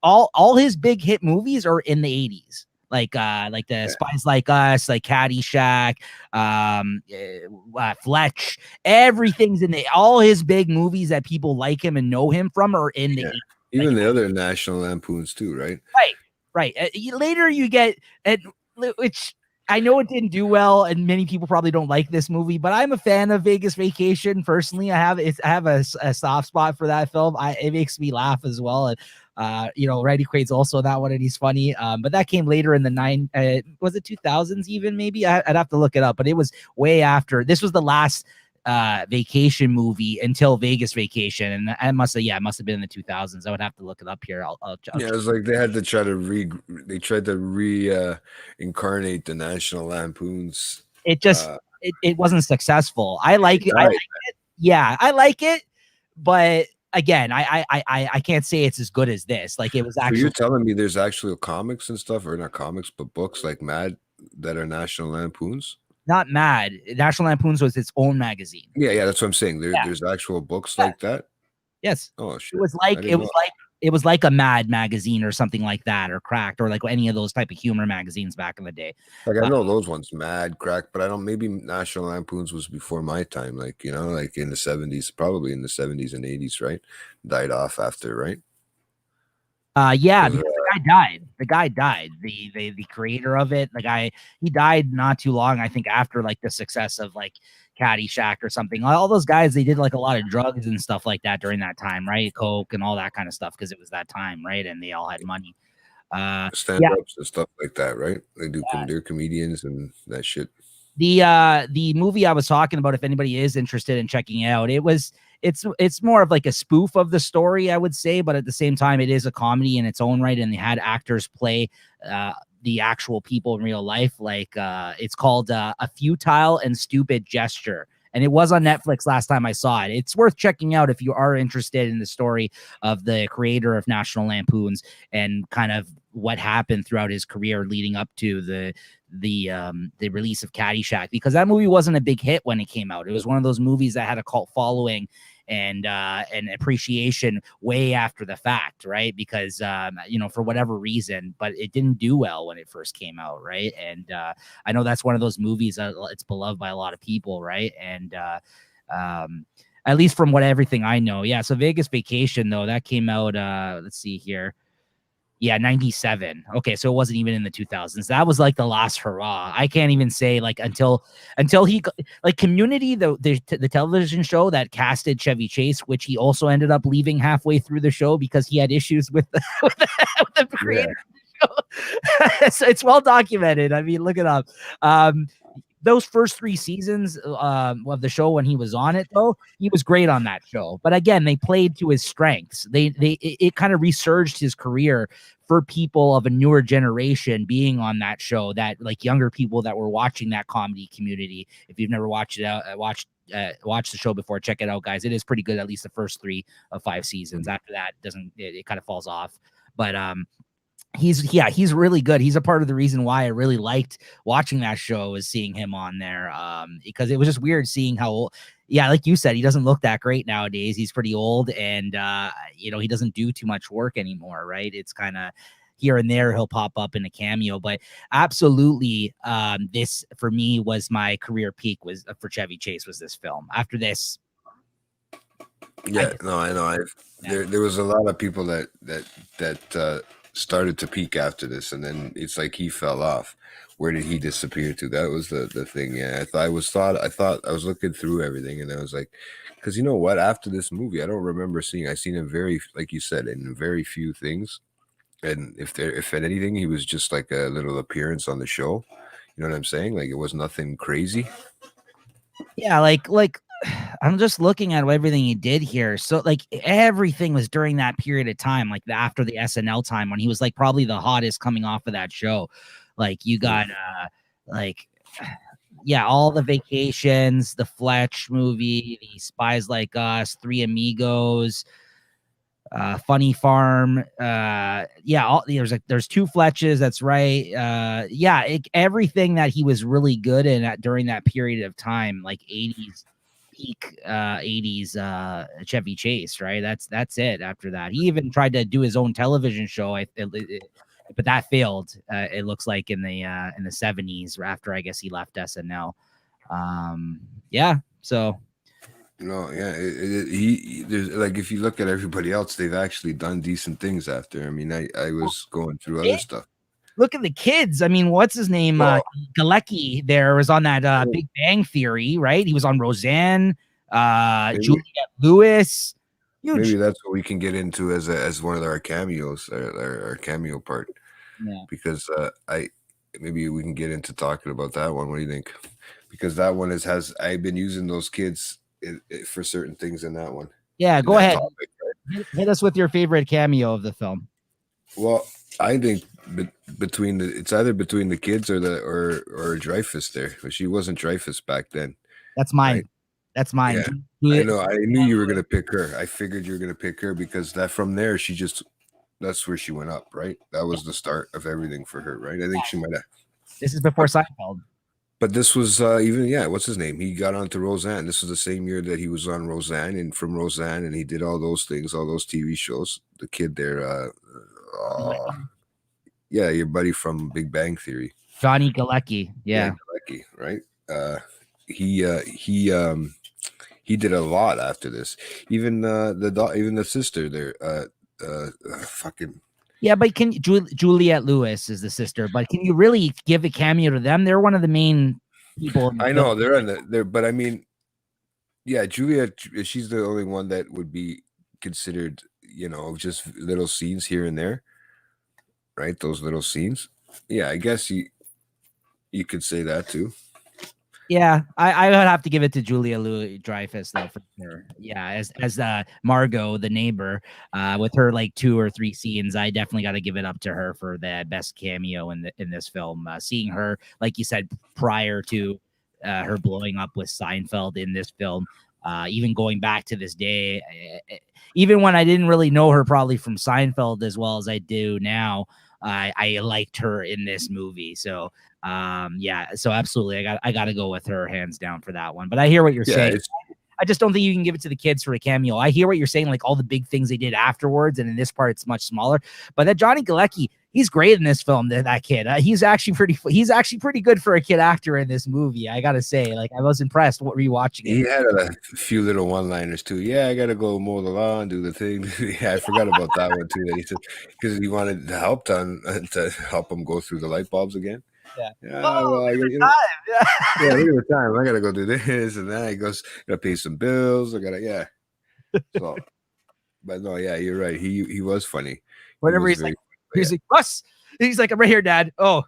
all his big hit movies are in the 80s. Like the Spies Like Us, like Caddyshack, Fletch, everything's in all his big movies that people like him and know him from are in the 80s. Even the other National Lampoons too, right? Right. Later you get, which I know it didn't do well, and many people probably don't like this movie, but I'm a fan of Vegas Vacation. Personally, I have a soft spot for that film. It makes me laugh as well. And Randy Quaid's also that one, and he's funny. But that came later in the was it 2000s even? Maybe I'd have to look it up, but it was way after. This was the last vacation movie until Vegas Vacation, and it must have been in the 2000s. I would have to look it up here. I'll it was like they had to try to reincarnate the National Lampoons. It just it wasn't successful. I like it. Yeah, I like it, but again, I can't say it's as good as this. Like, it was actually. So you're telling me there's actual comics and stuff, or not comics, but books like Mad that are National Lampoons? Not Mad. National Lampoons was its own magazine. Yeah, that's what I'm saying. There's actual books like that. Yes. Oh shit. It was like a Mad magazine or something like that, or Cracked, or like any of those type of humor magazines back in the day. Like, I know those ones, Mad, Cracked, but I don't. Maybe National Lampoons was before my time. Like, like in the 70s, probably in the 70s and 80s, right? Died off after, right? Yeah, because the guy died. The guy died. The creator of it, he died not too long, I think, after like the success of like Caddyshack or something. All those guys, they did like a lot of drugs and stuff like that during that time, right? Coke and all that kind of stuff, because it was that time, right? And they all had money. Stand-ups and stuff like that, right? They do. They're comedians and that shit. The movie I was talking about, if anybody is interested in checking it out, it's more of like a spoof of the story, I would say, but at the same time, it is a comedy in its own right, and they had actors play the actual people in real life. Like, it's called A Futile and Stupid Gesture, and it was on Netflix last time I saw it. It's worth checking out if you are interested in the story of the creator of National Lampoons and kind of what happened throughout his career leading up to the release of Caddyshack, because that movie wasn't a big hit when it came out. It was one of those movies that had a cult following and appreciation way after the fact, right? Because for whatever reason, but it didn't do well when it first came out, right? And I know that's one of those movies that it's beloved by a lot of people, right? And at least from everything I know, yeah. So Vegas Vacation, though, that came out. Let's see here. Yeah, 97. Okay, so it wasn't even in the 2000s. That was like the last hurrah. I can't even say like until he like Community, the television show that casted Chevy Chase, which he also ended up leaving halfway through the show because he had issues with with the creator. Yeah. So it's well documented. I mean, look it up. Those first 3 seasons of the show when he was on it, though, he was great on that show. But again, they played to his strengths. It kind of resurged his career for people of a newer generation being on that show, that like younger people that were watching that comedy Community. If you've never watched it, watch the show before, check it out, guys. It is pretty good, at least the first 3 of 5 seasons. After that, it kind of falls off. But he's really good. He's a part of the reason why I really liked watching that show, is seeing him on there, because it was just weird seeing how, like you said, he doesn't look that great nowadays. He's pretty old, and he doesn't do too much work anymore, right? It's kind of here and there he'll pop up in a cameo, but absolutely, this for me was my career peak, was for Chevy Chase, was this film. After this, I know. There was a lot of people that started to peak after this, and then it's like he fell off. Where did he disappear to? That was the thing. Yeah, I was looking through everything, and I was like, because you know what? After this movie, I don't remember seeing. I seen him very, like you said, in very few things, and if anything, he was just like a little appearance on the show. You know what I'm saying? Like it was nothing crazy. Yeah, like I'm just looking at everything he did here. So like everything was during that period of time, like after the SNL time, when he was like probably the hottest coming off of that show. Like you got all the Vacations, the Fletch movie, the Spies Like Us, Three Amigos, Funny Farm. There's 2 Fletches. That's right. Everything that he was really good in during that period of time, like 80s peak 80s Chevy Chase, right? That's it. After that, he even tried to do his own television show, but that failed. It looks like in the 70s, after I guess he left SNL. So no, yeah, there's like, if you look at everybody else, they've actually done decent things after. I mean, I was going through other stuff. Look at the kids. I mean, what's his name? Galecki there was on that Big Bang Theory, right? He was on Roseanne, Juliette Lewis. Huge. Maybe that's what we can get into as one of our cameos, our cameo part. Yeah. Because maybe we can get into talking about that one. What do you think? Because that one I've been using those kids for certain things in that one. Yeah, go ahead. Topic, right? Hit us with your favorite cameo of the film. Well, I think it's either between the kids or Dreyfus there. But she wasn't Dreyfus back then. That's mine. Right? That's mine. Yeah. I know. I knew you were gonna pick her. I figured you were gonna pick her because from there that's where she went up, right? That was the start of everything for her, right? I think she might have. This is before Seinfeld. But this was what's his name? He got onto Roseanne. This was the same year that he was on Roseanne, and from Roseanne, and he did all those things, all those TV shows. The kid there, your buddy from Big Bang Theory, Johnny Galecki. Yeah, Galecki, right? He did a lot after this. Even the sister there, fucking. Yeah, but Juliette Lewis is the sister, but can you really give a cameo to them? They're one of the main people. I know they're on there, but I mean, yeah, Juliette, she's the only one that would be considered, just little scenes here and there, right? Those little scenes. Yeah, I guess you could say that too. Yeah, I would have to give it to Julia Louis-Dreyfus though, for sure. Yeah, as Margot, the neighbor, with her like 2 or 3 scenes, I definitely got to give it up to her for the best cameo in this film. Seeing her, like you said, prior to her blowing up with Seinfeld in this film, even going back to this day, even when I didn't really know her probably from Seinfeld as well as I do now, I liked her in this movie. So so absolutely, I got to go with her hands down for that one. But I hear what you're saying. I just don't think you can give it to the kids for a cameo. I hear what you're saying, like all the big things they did afterwards, and in this part it's much smaller. But that Johnny Galecki, he's great in this film. That kid, he's actually pretty good for a kid actor in this movie. I gotta say, like I was impressed rewatching it. He had a few little one-liners too. Yeah, I gotta go mow the lawn, do the thing. Yeah, I forgot about that one too. That he said because he wanted help to help him go through the light bulbs again. Yeah. Well, I gotta, yeah, look at the time. I gotta go do this and then he goes, gotta pay some bills. I gotta, So, but no, yeah, you're right. He was funny. Whatever he's like, Russ. He's like, I'm right here, Dad. Oh,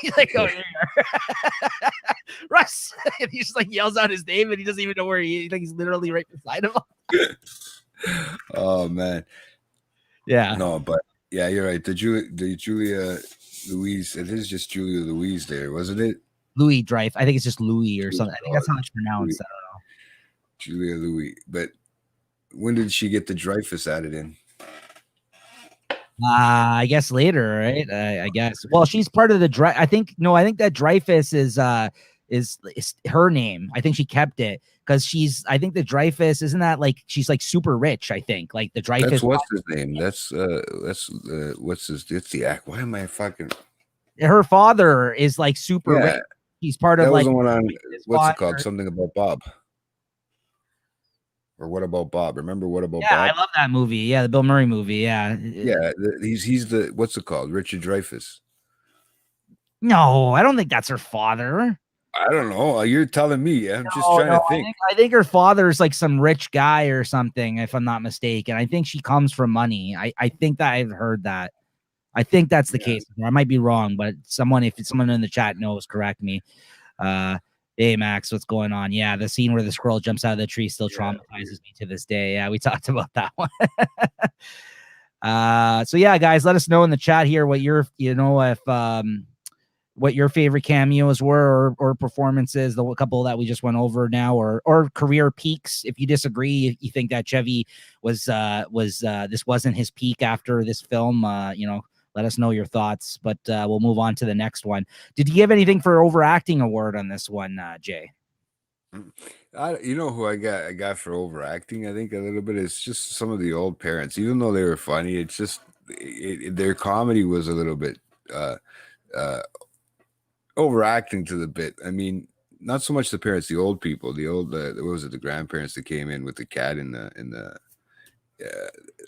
he's like, oh, here you are. Russ. And he just like yells out his name, and he doesn't even know where he is. Like he's literally right beside him. Oh man. Yeah. No, but yeah, you're right. The Julia Louise. It is just Julia Louise there, wasn't it? Louis Dreyf. I think it's just Louis or something. I think that's how it's pronounced. I don't know. Julia Louis. But when did she get the Dreyfus added in? I guess later, right? I guess. Well, she's part of the I think that Dreyfus is her name. I think she kept it because I think the Dreyfus, isn't that like she's like super rich? I think like the Dreyfus. That's what's his name? That's what's his? It's the act. Why am I fucking? Her father is like super rich. He's part of that like was the one on what's it called? Something About Bob. Or What About Bob? Remember What About Bob? Yeah, I love that movie. Yeah, the Bill Murray movie. Yeah. Yeah, he's the what's it called? Richard Dreyfuss. No, I don't think that's her father. I don't know. You're telling me. I'm just trying to think. I think her father's like some rich guy or something, if I'm not mistaken. I think she comes from money. I think that I've heard that. I think that's the case. I might be wrong, but if someone in the chat knows, correct me. Hey Max, what's going on? Yeah, the scene where the squirrel jumps out of the tree still traumatizes me to this day. Yeah, we talked about that one. So yeah, guys, let us know in the chat here what what your favorite cameos were or performances, the couple that we just went over now, or career peaks. If you disagree, if you think that Chevy was this wasn't his peak after this film, let us know your thoughts, but we'll move on to the next one. Did you give anything for overacting award on this one, Jay? You know who I got for overacting? I think a little bit. It's just some of the old parents, even though they were funny. It's just their comedy was a little bit overacting to the bit. I mean, not so much the parents, the old people, what was it? The grandparents that came in with the cat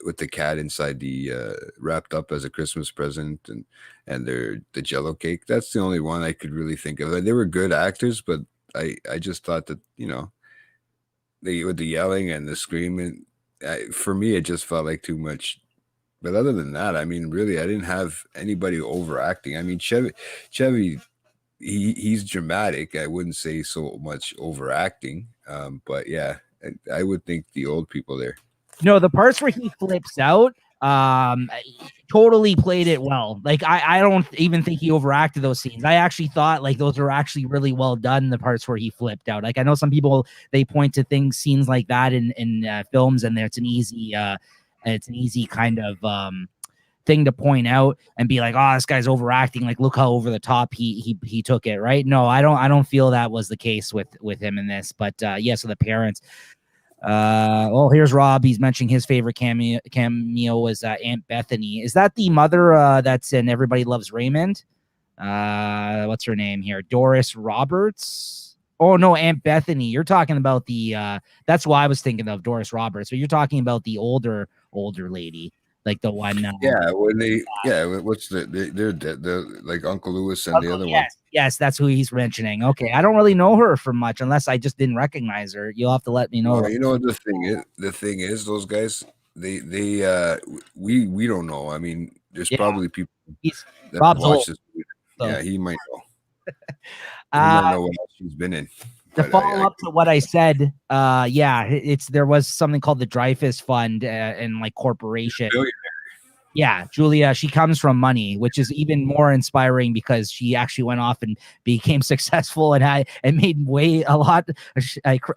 with the cat inside the wrapped up as a Christmas present and the Jello cake. That's the only one I could really think of. They were good actors, but I just thought that with the yelling and the screaming, for me it just felt like too much. But other than that, I mean, really, I didn't have anybody overacting. I mean, Chevy, he's dramatic. I wouldn't say so much overacting, but yeah, I would think the old people there. No, the parts where he flips out, totally played it well. Like I don't even think he overacted those scenes. I actually thought like those were actually really well done. The parts where he flipped out. Like I know some people they point to scenes like that in films, and it's an easy kind of thing to point out and be like, oh, this guy's overacting. Like look how over the top he took it. Right? No, I don't feel that was the case with him in this. But so the parents. Well, here's Rob. He's mentioning his favorite cameo was Aunt Bethany. Is that the mother that's in Everybody Loves Raymond? What's her name here? Doris Roberts. Oh no, Aunt Bethany. You're talking about the that's what I was thinking of, Doris Roberts. But you're talking about the older lady, like the one. What's they're dead. The like Uncle Lewis and the other one. Yes, that's who he's mentioning. Okay, I don't really know her from much unless I just didn't recognize her. You'll have to let me know. Well, you know what the thing is, those guys, we don't know. I mean, there's probably people that watch this. So. Yeah, he might know. He might know what else she's been in. To follow up to what I said, there was something called the Dreyfus Fund and like corporation. Yeah, Julia, she comes from money, which is even more inspiring because she actually went off and became successful and made a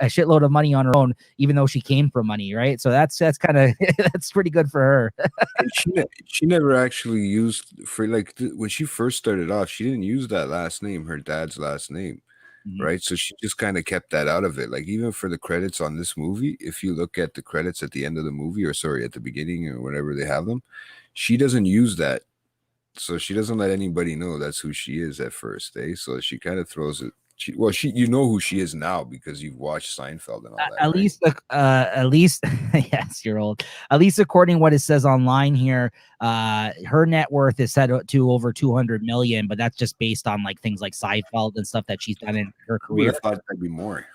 shitload of money on her own, even though she came from money, right? So that's kind of that's pretty good for her. she never actually used for like when she first started off, she didn't use that last name, her dad's last name. right? So she just kind of kept that out of it. Like even for the credits on this movie, if you look at the credits at the end of the movie, or sorry, at the beginning or whenever they have them, she doesn't use that. So she doesn't let anybody know that's who she is at first, eh? So she kind of throws it. You know who she is now because you've watched Seinfeld and all that. At least, yes, you're old. At least according to what it says online here, her net worth is set to over 200 million, but that's just based on like things like Seinfeld and stuff that she's done in her I would career. have thought that'd be more.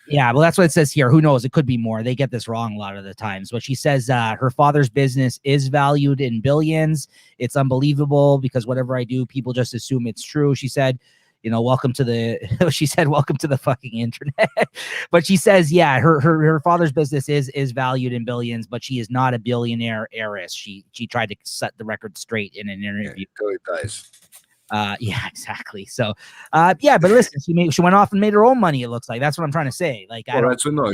Yeah, well, that's what it says here. Who knows? It could be more. They get this wrong a lot of the times. But she says her father's business is valued in billions. It's unbelievable because whatever I do, people just assume it's true. She said, welcome to the. She said, welcome to the fucking internet. But she says, yeah, her father's business is valued in billions, but she is not a billionaire heiress. She tried to set the record straight in an interview. Guys. Yeah, exactly. So, but listen, she went off and made her own money. It looks like that's what I'm trying to say. Like,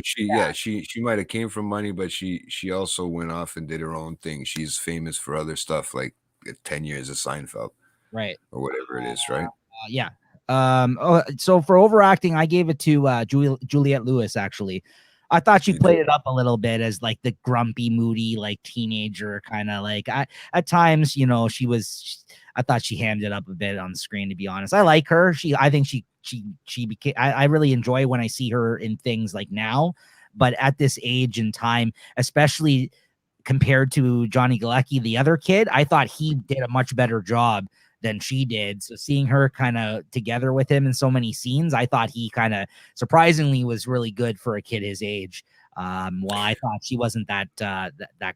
she might have came from money, but she also went off and did her own thing. She's famous for other stuff, like 10 years of Seinfeld, right, or whatever it is, right? Yeah. So for overacting, I gave it to Juliette Lewis. Actually, I thought she played it up a little bit as like the grumpy, moody, like teenager kind of like. At times, I thought she hammed it up a bit on the screen. To be honest, I like her. I think she became. I really enjoy when I see her in things like now, but at this age and time, especially compared to Johnny Galecki, the other kid, I thought he did a much better job than she did. So seeing her kind of together with him in so many scenes, I thought he kind of surprisingly was really good for a kid his age. While I thought she wasn't that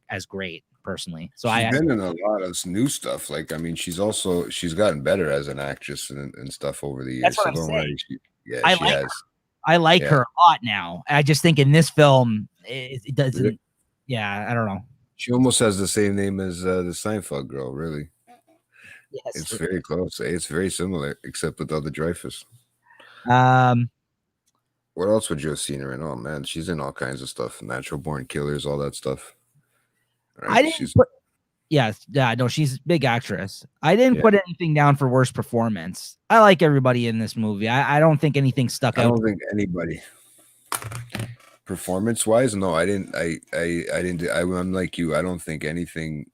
as great personally. So she's been in a lot of new stuff. Like, I mean, she's gotten better as an actress and stuff over the years. That's what I'm saying. I like her a lot now. I just think in this film, it doesn't. Yeah, I don't know. She almost has the same name as the Seinfeld girl, really. Yes, it's very close. It's very similar, except without the Dreyfus. What else would you have seen her in? Oh man, she's in all kinds of stuff. Natural Born Killers, all that stuff. Right? No, she's a big actress. I didn't put anything down for worst performance. I like everybody in this movie. I don't think anything stuck out. I don't think anybody. Performance-wise, no, I didn't. I'm like you. I don't think anything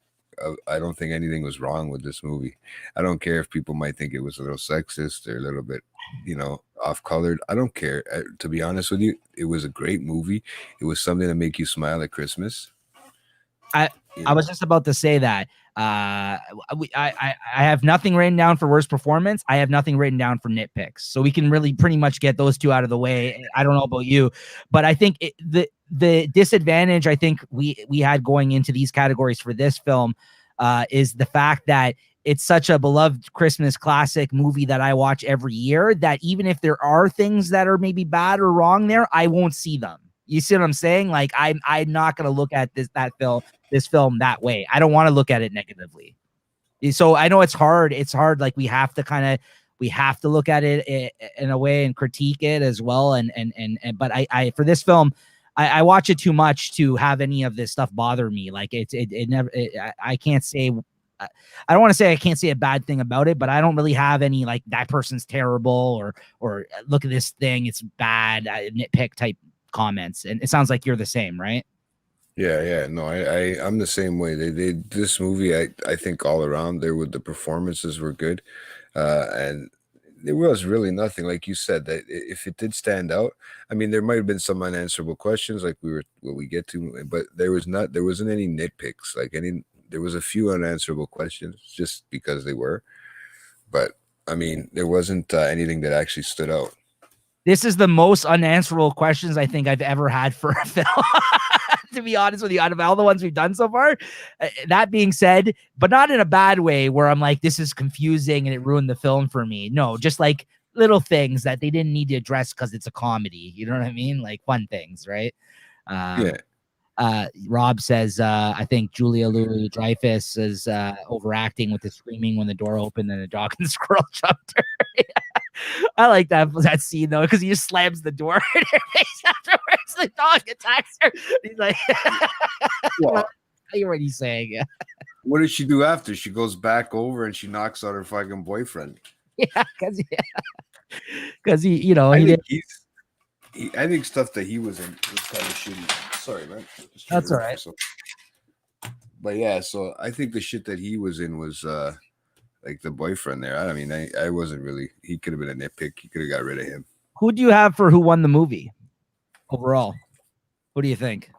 was wrong with this movie. I don't care if people might think it was a little sexist or a little bit, off-colored. I don't care. To be honest with you, it was a great movie. It was something to make you smile at Christmas. I was just about to say that. I have nothing written down for worst performance. I have nothing written down for nitpicks. So we can really pretty much get those two out of the way. I don't know about you, but I think the disadvantage I think we had going into these categories for this film is the fact that it's such a beloved Christmas classic movie that I watch every year that even if there are things that are maybe bad or wrong there, I won't see them. You see what I'm saying? Like I'm not going to look at this film that way. I don't want to look at it negatively. So I know it's hard. It's hard. Like we have to look at it in a way and critique it as well. But I for this film, I watch it too much to have any of this stuff bother me. Like I can't say. I don't want to say I can't say a bad thing about it, but I don't really have any like that person's terrible or look at this thing, it's bad, nitpick type comments. And it sounds like you're the same, right? Yeah. No, I'm the same way. This movie, I think all around the performances were good, and there was really nothing, like you said, that if it did stand out. I mean, there might have been some unanswerable questions, like we get to, but there wasn't any nitpicks, there was a few unanswerable questions just because they were, but I mean, there wasn't anything that actually stood out. This is the most unanswerable questions I think I've ever had for a film, to be honest with you, out of all the ones we've done so far. That being said, but not in a bad way where I'm like, this is confusing and it ruined the film for me. No, just like little things that they didn't need to address because it's a comedy. You know what I mean? Like fun things, right? Yeah. Rob says, I think Julia Louis-Dreyfus is overacting with the screaming when the door opened and the dog and the squirrel jumped her. I like that scene though, because he just slams the door in her face afterwards. The dog attacks her. He's like, well, I hear what he's saying. Yeah. What did she do after? She goes back over and she knocks out her fucking boyfriend. Yeah, because because he I he think did. I think stuff that he was in was kind of shitty. Sorry, man. Just trying That's to all look for right. something. But yeah, so I think the shit that he was in was like the boyfriend there. I mean, I wasn't really. He could have been a nitpick. He could have got rid of him. Who do you have for who won the movie overall? What do you think?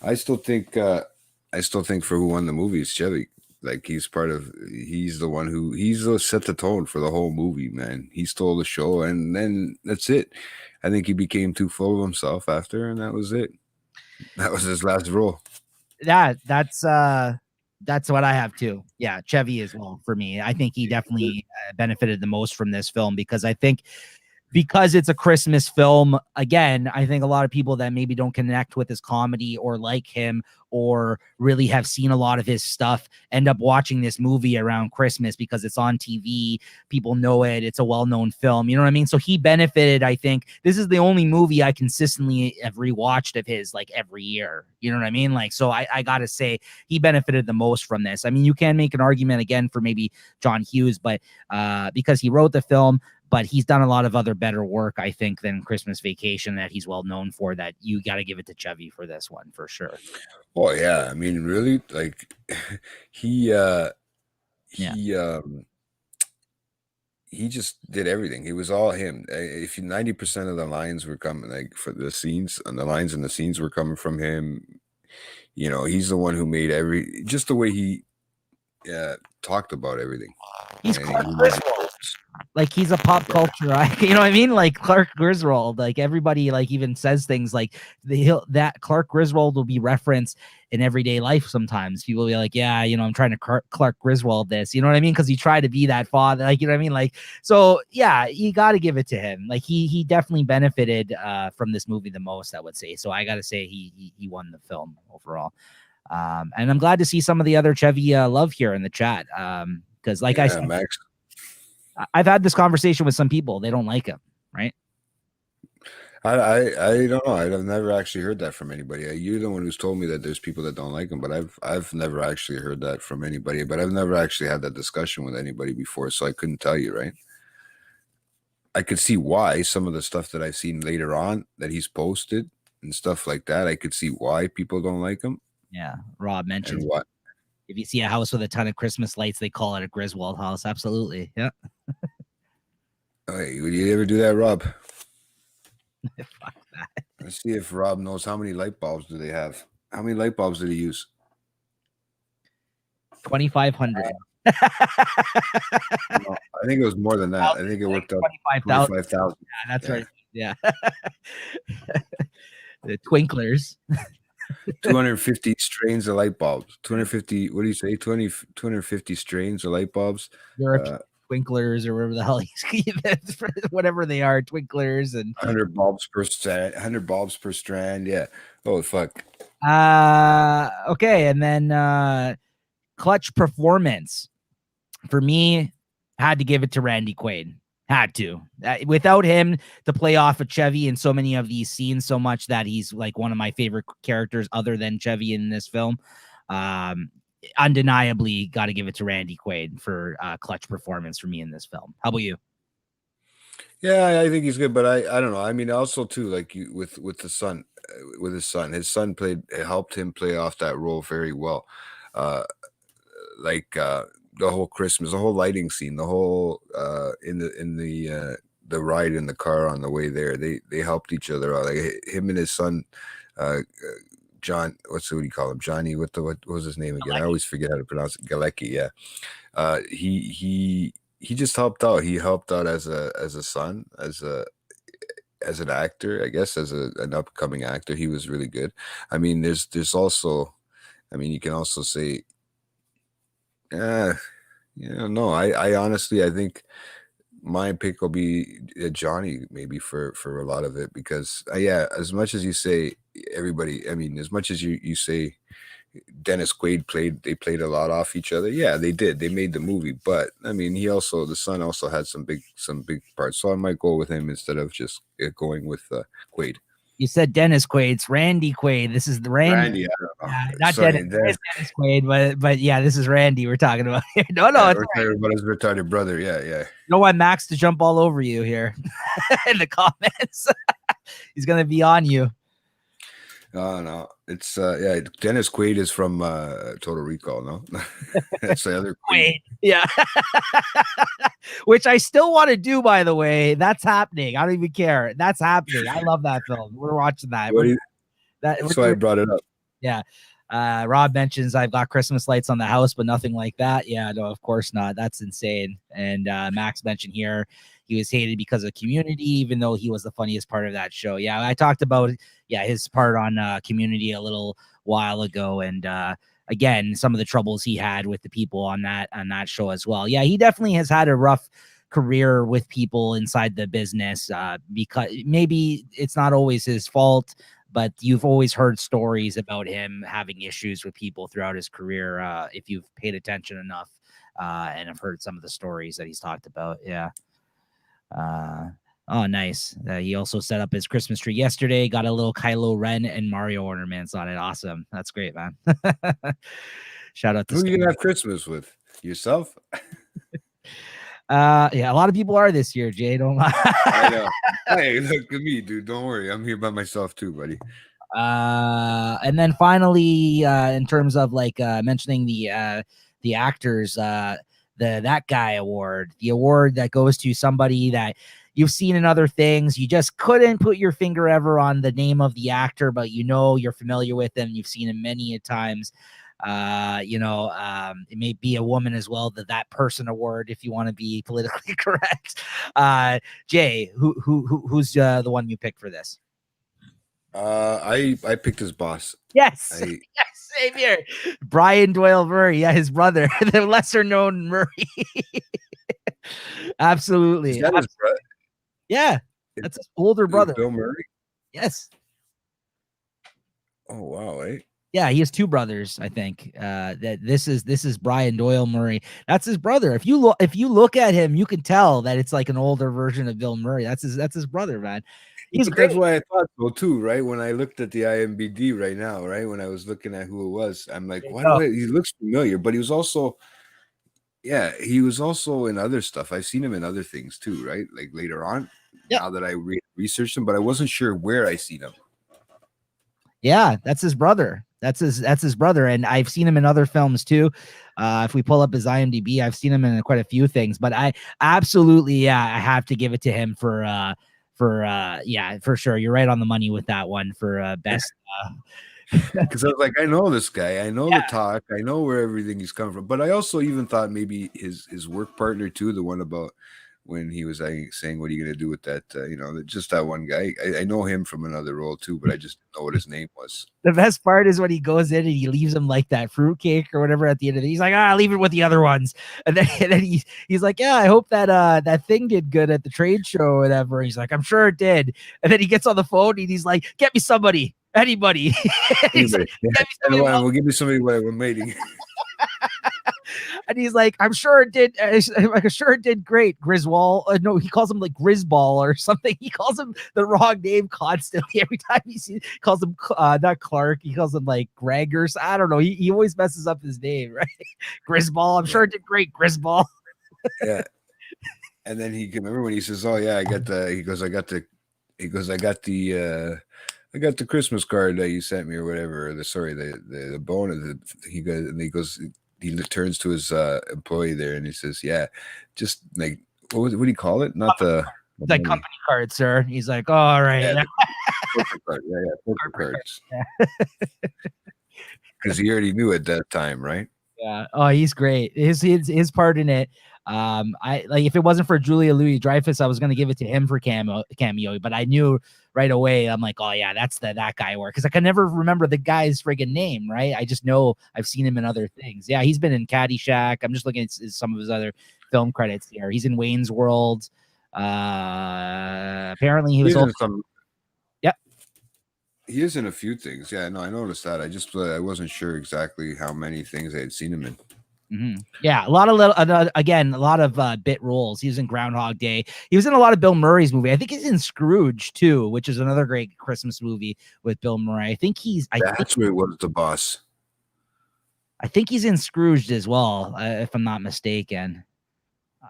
I still think for who won the movie is Chevy. Like he's the one who set the tone for the whole movie, man. He stole the show, and then that's it. I think he became too full of himself after, and that was it. That was his last role. That's what I have too. Yeah, Chevy as well for me. I think he definitely benefited the most from this film because I think because it's a Christmas film, again, I think a lot of people that maybe don't connect with his comedy or like him or really have seen a lot of his stuff end up watching this movie around Christmas because it's on TV. People know it. It's a well-known film. You know what I mean? So he benefited, I think. This is the only movie I consistently have rewatched of his like every year. You know what I mean? Like, so I got to say he benefited the most from this. I mean, you can make an argument again for maybe John Hughes, but because he wrote the film, but he's done a lot of other better work, I think, than Christmas Vacation that he's well known for. That you got to give it to Chevy for this one for sure. Oh yeah, I mean, really, like he just did everything. He was all him. If 90% of the lines were coming like for the scenes, and the lines in the scenes were coming from him, he's the one who made just the way he talked about everything. He's Clark Griswold. Like he's a pop culture, you know what I mean? Like Clark Griswold, like everybody like even says things like that Clark Griswold will be referenced in everyday life. Sometimes people will be like, yeah, I'm trying to Clark Griswold this, you know what I mean? Because he tried to be that father, like, you know what I mean? Like, so yeah, you got to give it to him. Like he definitely benefited from this movie the most, I would say. So I got to say he won the film overall. And I'm glad to see some of the other Chevy love here in the chat. Because like I said, Max, I've had this conversation with some people. They don't like him, right? I don't know. I've never actually heard that from anybody. You're the one who's told me that there's people that don't like him, but I've never actually heard that from anybody. But I've never actually had that discussion with anybody before, so I couldn't tell you, right? I could see why some of the stuff that I've seen later on that he's posted and stuff like that. I could see why people don't like him. Yeah, Rob mentioned what. If you see a house with a ton of Christmas lights, they call it a Griswold house. Absolutely. Yeah. Hey, would you ever do that, Rob? Fuck that. Let's see if Rob knows how many light bulbs do they have. How many light bulbs did he use? 2,500. No, I think it was more than that. I think it worked out 25,000. Yeah, that's right. Yeah. The twinklers. 250 strains of light bulbs. 250. What do you say? 250 strains of light bulbs. Twinklers or whatever the hell whatever they are, twinklers and 100 bulbs per strand. 100 bulbs per strand. Yeah. Oh fuck. Okay, and then clutch performance for me had to give it to Randy Quaid. Had to. Without him to play off of Chevy in so many of these scenes, so much that he's like one of my favorite characters other than Chevy in this film. Undeniably got to give it to Randy Quaid for clutch performance for me in this film. How about you? Yeah, I think he's good, but I don't know. I mean, also too, like with his son, his son helped him play off that role very well. The whole Christmas, the whole lighting scene, the whole in the ride in the car on the way there, they helped each other out. Like him and his son, John. What do you call him? Johnny. What was his name again? Galecki. I always forget how to pronounce it. Galecki. Yeah. He just helped out. He helped out as a son, as an actor, I guess, as an upcoming actor. He was really good. I mean, there's also, I mean, you can also say, no, I honestly, I think my pick will be Johnny, maybe for a lot of it, because as much as you say everybody, I mean, as much as you say Dennis Quaid played a lot off each other. Yeah, they did. They made the movie, but I mean, the son also had some big parts. So I might go with him instead of just going with Quaid. You said Dennis Quaid. It's Randy Quaid. This is the Randy, I don't know. not Sorry, Dennis. It's Dennis Quaid, but yeah, this is Randy we're talking about here. No, it's we're talking about his retarded brother. Yeah. you know why Max to jump all over you here in the comments. He's gonna be on you. Oh no, it's Dennis Quaid is from Total Recall. No, that's the other Quaid. Yeah. Which I still want to do, by the way. That's happening. I don't even care. That's happening. I love that film. We're watching that. That's why I brought it up. Yeah. Rob mentions I've got Christmas lights on the house, but nothing like that. Yeah, no, of course not. That's insane. And Max mentioned here he was hated because of Community, even though he was the funniest part of that show. Yeah, I talked about his part on Community a little while ago, and again, some of the troubles he had with the people on that show as well. Yeah, he definitely has had a rough career with people inside the business, because maybe it's not always his fault, but you've always heard stories about him having issues with people throughout his career, if you've paid attention enough, and have heard some of the stories that he's talked about. Yeah. Oh, nice. He also set up his Christmas tree yesterday, got a little Kylo Ren and Mario ornaments on it. Awesome. That's great, man. Shout out to who you gonna have Christmas with? Yourself? Yeah, a lot of people are this year, Jay. Don't lie. I know. Hey, look at me, dude. Don't worry. I'm here by myself too, buddy. And then finally, in terms of like mentioning the actors, that guy award, the award that goes to somebody that you've seen in other things. You just couldn't put your finger ever on the name of the actor, but you're familiar with them. You've seen him many a times. It may be a woman as well, that person award, if you want to be politically correct. Jay, who's the one you picked for this? I picked his boss. Yes. Yes, same here. Brian Doyle Murray. Yeah, his brother, the lesser known Murray. Absolutely. Is that his brother? Yeah, that's his older brother. Bill Murray? Yes. Oh wow, eh? Yeah, he has two brothers, I think. That this is Brian Doyle Murray. That's his brother. If you look at him, you can tell that it's like an older version of Bill Murray. That's his brother, man. He's great. That's why I thought so too, right? When I looked at the IMDb right now, right? When I was looking at who it was, I'm like, he looks familiar, but he was also in other stuff. I've seen him in other things too, right? Like later on, now that I researched him, but I wasn't sure where I seen him. Yeah, that's his brother. That's his brother, and I've seen him in other films too. If we pull up his IMDb, I've seen him in quite a few things. But I absolutely, I have to give it to him for sure. You're right on the money with that one for best. Because I was like, I know this guy, I know the talk, I know where everything he's come from. But I also even thought maybe his work partner too, the one about when he was saying, "What are you going to do with that?" Just that one guy. I know him from another role too, but I just didn't know what his name was. The best part is when he goes in and he leaves him like that fruitcake or whatever at the end of it. He's like, leave it with the other ones. And then he's like, yeah, I hope that that thing did good at the trade show or whatever. He's like, I'm sure it did. And then he gets on the phone and he's like, get me somebody, anybody. Like, we'll give you somebody while we're mating. And he's like, I'm sure it did. I'm sure it did great. Griswold. No, he calls him like Grisball or something. He calls him the wrong name constantly. Every time he calls him not Clark. He calls him like Greg or I don't know. He always messes up his name, right? Grisball. I'm sure it did great. Grisball. Yeah. And then he can remember when he says, "Oh yeah, I got the Christmas card that you sent me or whatever." The bonus. He turns to his employee there and he says, "Yeah, just like what do you call it? Not the like company card, sir." He's like, "Oh, all right, yeah, corporate card, corporate cards." Because he already knew at that time, right? Yeah. Oh, he's great. His part in it. I like if it wasn't for Julia Louis-Dreyfus, I was gonna give it to him for cameo, but I knew right away. I'm like, oh yeah, that's that guy work, because I can never remember the guy's friggin' name, right? I just know I've seen him in other things. Yeah, he's been in Caddyshack. I'm just looking at some of his other film credits here. He's in Wayne's World. Apparently he was also some. Yep. He is in a few things. Yeah, no, I noticed that. I wasn't sure exactly how many things I had seen him in. Yeah, a lot of again, a lot of bit roles. He was in Groundhog Day. He was in a lot of Bill Murray's movie. I think he's in Scrooge too, which is another great Christmas movie with Bill Murray. That's where he was the boss. I think he's in Scrooge as well, if I'm not mistaken.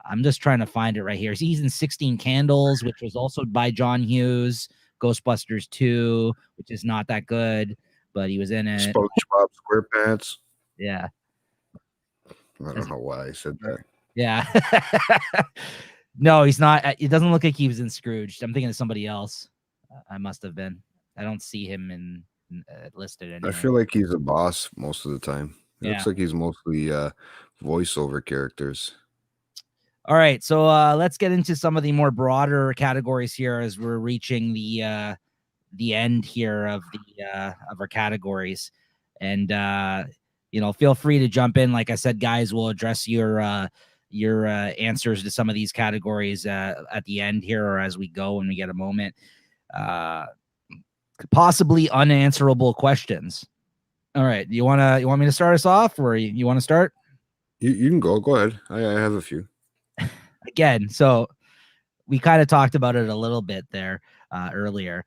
I'm just trying to find it right here. He's in 16 Candles, which was also by John Hughes. Ghostbusters 2, which is not that good, but he was in it. SpongeBob SquarePants. Yeah. I don't know why I said that. Yeah. No, he's not. It doesn't look like he was in Scrooge. I'm thinking of somebody else. I must have been. I don't see him in listed anywhere. I feel like he's a boss most of the time. It Yeah. looks like he's mostly voiceover characters. All right, so let's get into some of the more broader categories here as we're reaching the end here of our categories, and feel free to jump in. Like I said, guys, we'll address your answers to some of these categories at the end here or as we go when we get a moment. Possibly unanswerable questions. All right, you want me to start us off, or you want to start? You can go ahead. I have a few. Again, so we kind of talked about it a little bit there earlier.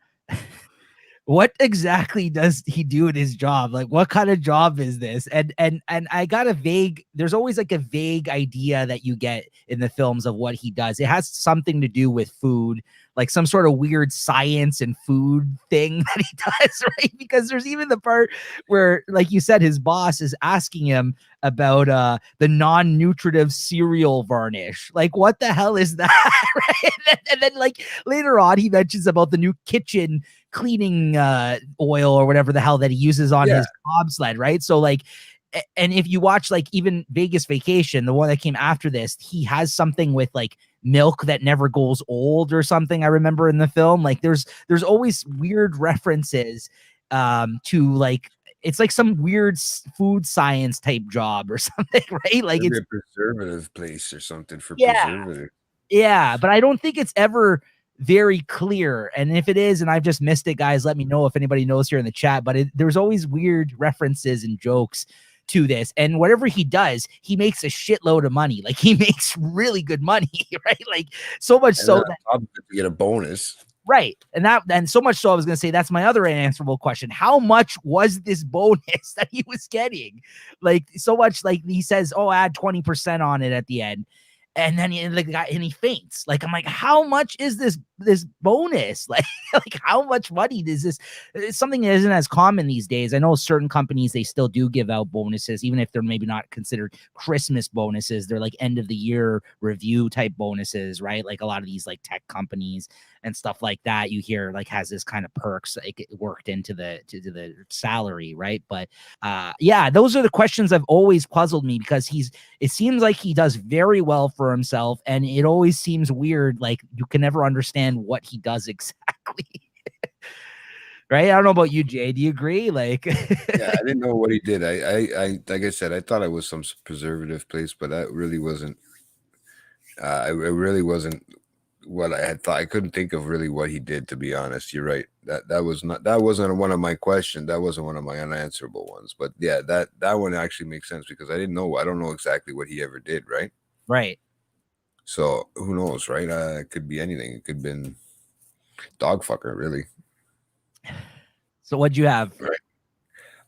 What exactly does he do in his job? Like, what kind of job is this? And I got there's always like a vague idea that you get in the films of what he does. It has something to do with food, like some sort of weird science and food thing that he does, right? Because there's even the part where, like you said, his boss is asking him about the non-nutritive cereal varnish. Like, what the hell is that? Right? And then like later on, he mentions about the new kitchen cleaning oil or whatever the hell that he uses on his bobsled, right? So like, and if you watch like even Vegas Vacation, the one that came after this, he has something with like milk that never goes old or something. I remember in the film, like there's always weird references to like, it's like some weird food science type job or something, right? Like Maybe it's a preservative place or something for Yeah. preservative. Yeah, but I don't think it's ever very clear. And if it is, and I've just missed it, guys, let me know if anybody knows here in the chat. But there's always weird references and jokes to this. And whatever he does, he makes a shitload of money. Like he makes really good money, right? Like so much so that you get a bonus. Right. And so much so I was going to say that's my other unanswerable question. How much was this bonus that he was getting? Like so much, like he says, oh, add 20% on it at the end. And then he faints. Like, I'm like, how much is this bonus? Like how much money does this? It's something that isn't as common these days. I know certain companies, they still do give out bonuses, even if they're maybe not considered Christmas bonuses. They're like end of the year review type bonuses, right? Like a lot of these like tech companies and stuff like that, you hear like has this kind of perks like worked into the salary, right? But yeah, those are the questions I've always puzzled me, because it seems like he does very well for himself, and it always seems weird, like you can never understand what he does exactly. Right? I don't know about you, Jay. Do you agree? Like yeah, I didn't know what he did. I like I said, I thought it was some preservative place, but that really wasn't it really wasn't what I had thought. I couldn't think of really what he did, to be honest. You're right. That wasn't one of my questions. That wasn't one of my unanswerable ones. But yeah, that one actually makes sense, because I don't know exactly what he ever did, right? Right. So who knows, right? It could be anything. It could have been dog fucker, really. So what'd you have? Right.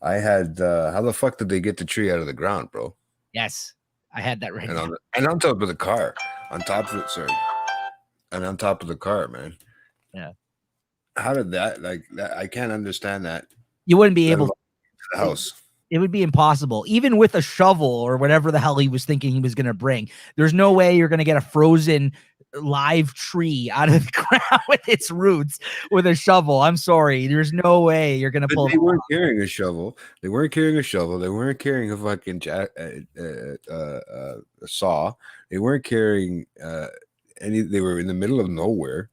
I had how the fuck did they get the tree out of the ground, bro? Yes, I had that right. And on top of the car. On top of it, sorry. And on top of the car, man. Yeah. How did that, like that? I can't understand that. You wouldn't be able to the house. It would be impossible, even with a shovel or whatever the hell he was thinking he was going to bring. There's no way you're going to get a frozen live tree out of the ground with its roots with a shovel. I'm sorry. There's no way you're going to pull. They weren't carrying a shovel. They weren't carrying a shovel. They weren't carrying a fucking saw. They weren't carrying any. They were in the middle of nowhere.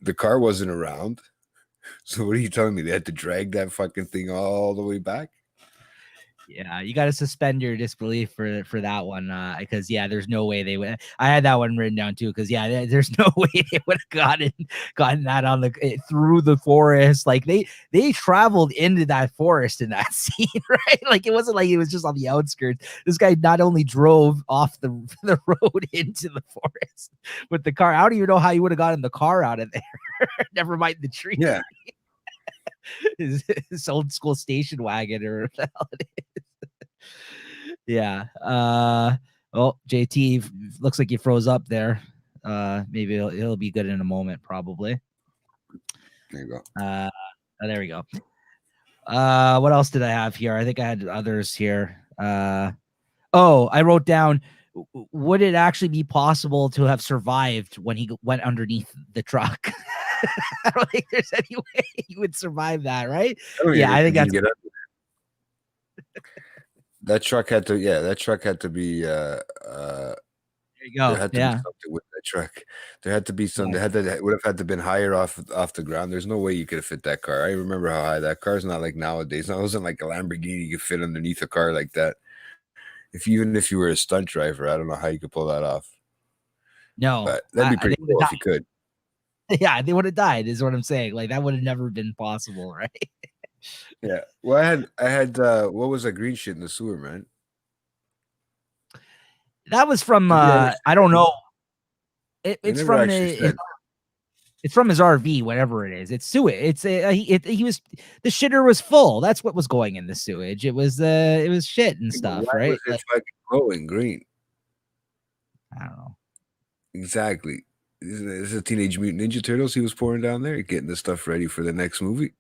The car wasn't around. So what are you telling me? They had to drag that fucking thing all the way back? Yeah, you got to suspend your disbelief for that one, because there's no way they would. I had that one written down too, because there's no way they would have gotten that on through the forest. Like they traveled into that forest in that scene, right? Like it wasn't like it was just on the outskirts. This guy not only drove off the road into the forest with the car. I don't even know how he would have gotten the car out of there. Never mind the tree. Yeah. his old school station wagon or what the hell it is. Yeah. Oh, JT looks like you froze up there. Maybe it'll be good in a moment, probably. There you go. There we go. What else did I have here? I think I had others here. I wrote down, would it actually be possible to have survived when he went underneath the truck? I don't think there's any way he would survive that, right? I think that's that truck had to. Yeah, that truck had to be. There you go. There had to be something with that truck. There had to be something. It would have had to been higher off the ground. There's no way you could have fit that car. I remember how high that car is. Not like nowadays. It wasn't like a Lamborghini you could fit underneath a car like that. Even if you were a stunt driver, I don't know how you could pull that off. No, but that'd be pretty cool if you could. Yeah, they would have died, is what I'm saying. Like that would have never been possible, right? Yeah. Well, I had what was that green shit in the sewer, man? That was from I don't know. It's from it's from his RV, whatever it is. It's sewage. It's he was the shitter was full. That's what was going in the sewage. It was shit and stuff, right? Was it fucking glowing green? I don't know. Exactly. This is a Teenage Mutant Ninja Turtles he was pouring down there, getting the stuff ready for the next movie.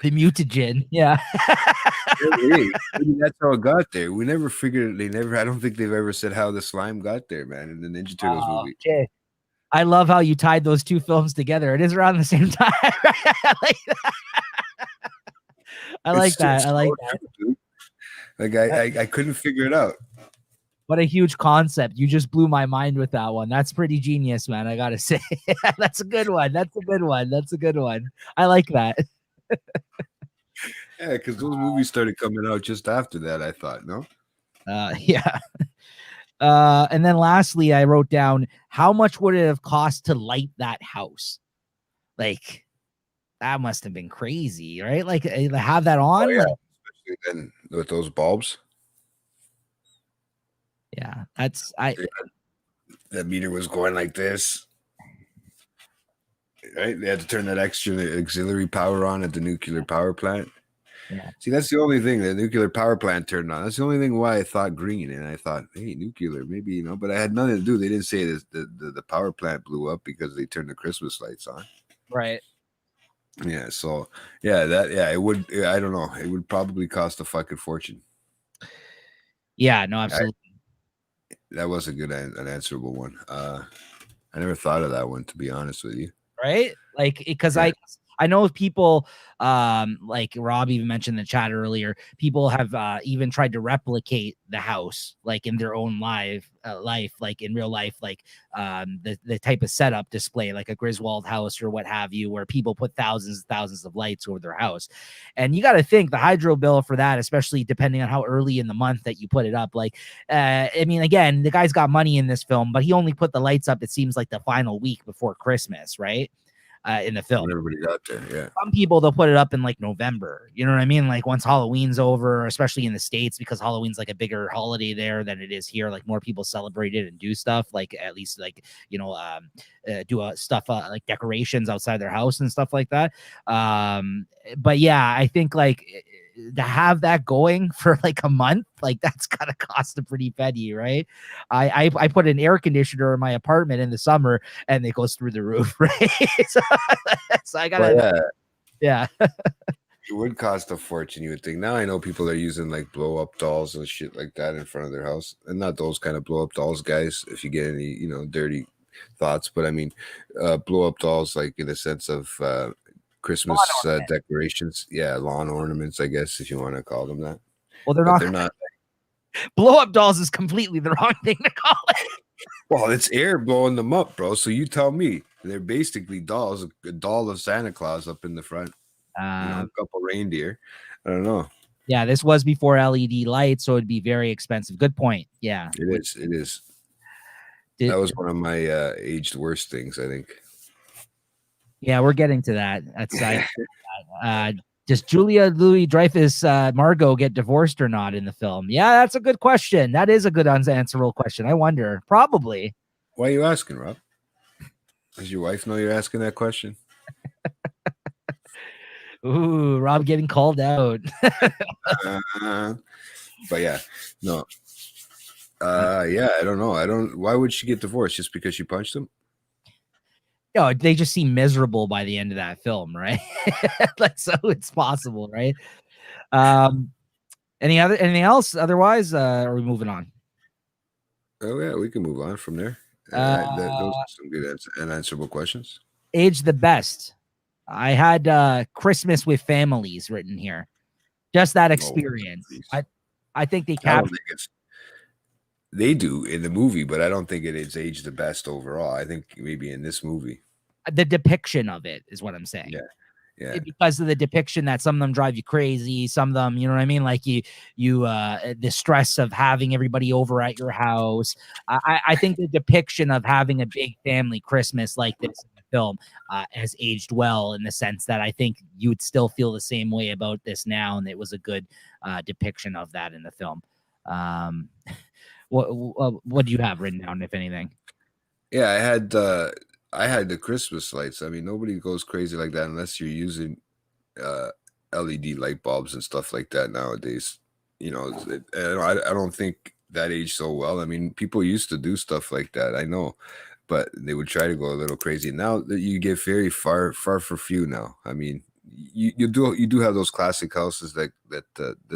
The mutagen, yeah. Maybe that's how it got there. We never figured. I don't think they've ever said how the slime got there, man. In the Ninja Turtles movie. Okay. I love how you tied those two films together. It is around the same time. I like that. I like that. Like I couldn't figure it out. What a huge concept. You just blew my mind with that one. That's pretty genius, man. I gotta say. That's a good one. I like that. Yeah, because those movies started coming out just after that, I thought, no? Yeah. And then lastly, I wrote down, how much would it have cost to light that house? Like, that must have been crazy, right? Like, have that on? Oh, yeah. Especially then with those bulbs. Yeah, that meter was going like this. Right? They had to turn that extra auxiliary power on at the nuclear power plant. Yeah. See, that's the only thing the nuclear power plant turned on. That's the only thing why I thought green. And I thought, hey, nuclear, maybe, but I had nothing to do. They didn't say that the power plant blew up because they turned the Christmas lights on. Right. Yeah. So, it would, I don't know. It would probably cost a fucking fortune. Yeah, no, absolutely. That was a good, an answerable one. I never thought of that one, to be honest with you. Right? Like, because I know of people, like Rob even mentioned in the chat earlier, people have even tried to replicate the house, like in their own life, like in real life, like the type of setup display, like a Griswold house or what have you, where people put thousands and thousands of lights over their house. And you got to think the hydro bill for that, especially depending on how early in the month that you put it up. Like, I mean, again, the guy's got money in this film, but he only put the lights up, it seems like the final week before Christmas, right? In the film. When everybody got there, yeah. Some people, they'll put it up in like November. You know what I mean? Like once Halloween's over, especially in the States, because Halloween's like a bigger holiday there than it is here. Like more people celebrate it and do stuff, like at least like, do stuff like decorations outside their house and stuff like that. But yeah, I think like to have that going for like a month, like that's gotta cost a pretty penny, right? I put an air conditioner in my apartment in the summer and it goes through the roof, right? so I gotta, yeah. It would cost a fortune, you would think. Now I know people are using like blow up dolls and shit like that in front of their house, and not those kind of blow up dolls, guys. If you get any, dirty thoughts, but I mean, blow up dolls, like in the sense of Christmas decorations, lawn ornaments, I guess, if you want to call them that. Well, they're not. Blow up dolls is completely the wrong thing to call it. Well, it's air blowing them up, bro. So you tell me. They're basically dolls. A doll of Santa Claus up in the front. A couple reindeer. I don't know. Yeah, this was before LED lights, so it'd be very expensive. Good point. Yeah. It is. It is. Did- That was one of my aged worst things, I think. yeah, we're getting to that. Does Julia Louis-Dreyfus Margot get divorced or not in the film? Yeah, that's a good question. That is a good unanswerable question. I wonder. Probably. Why are you asking, Rob? Does your wife know you're asking that question? Ooh, Rob getting called out. But yeah, no. Yeah, I don't know. Why would she get divorced? Just because she punched him? No, they just seem miserable by the end of that film, right? Like, so it's possible, right? Anything else? Otherwise, are we moving on? Oh yeah, we can move on from there. Those are some good unanswerable questions. Age the best. I had Christmas with families written here. Just that experience. I think they captured. They do in the movie, but I don't think it is aged the best overall. I think maybe in this movie, the depiction of it is what I'm saying. Yeah. Because of the depiction that some of them drive you crazy, some of them, you know what I mean? Like the stress of having everybody over at your house. I think the depiction of having a big family Christmas like this in the film has aged well, in the sense that I think you would still feel the same way about this now, and it was a good depiction of that in the film. What do you have written down, if anything? Yeah, I had the Christmas lights. I mean, nobody goes crazy like that unless you're using LED light bulbs and stuff like that nowadays. You know, I don't think that aged so well. I mean, people used to do stuff like that, I know, but they would try to go a little crazy. Now that you get very far for few now. I mean, you do have those classic houses that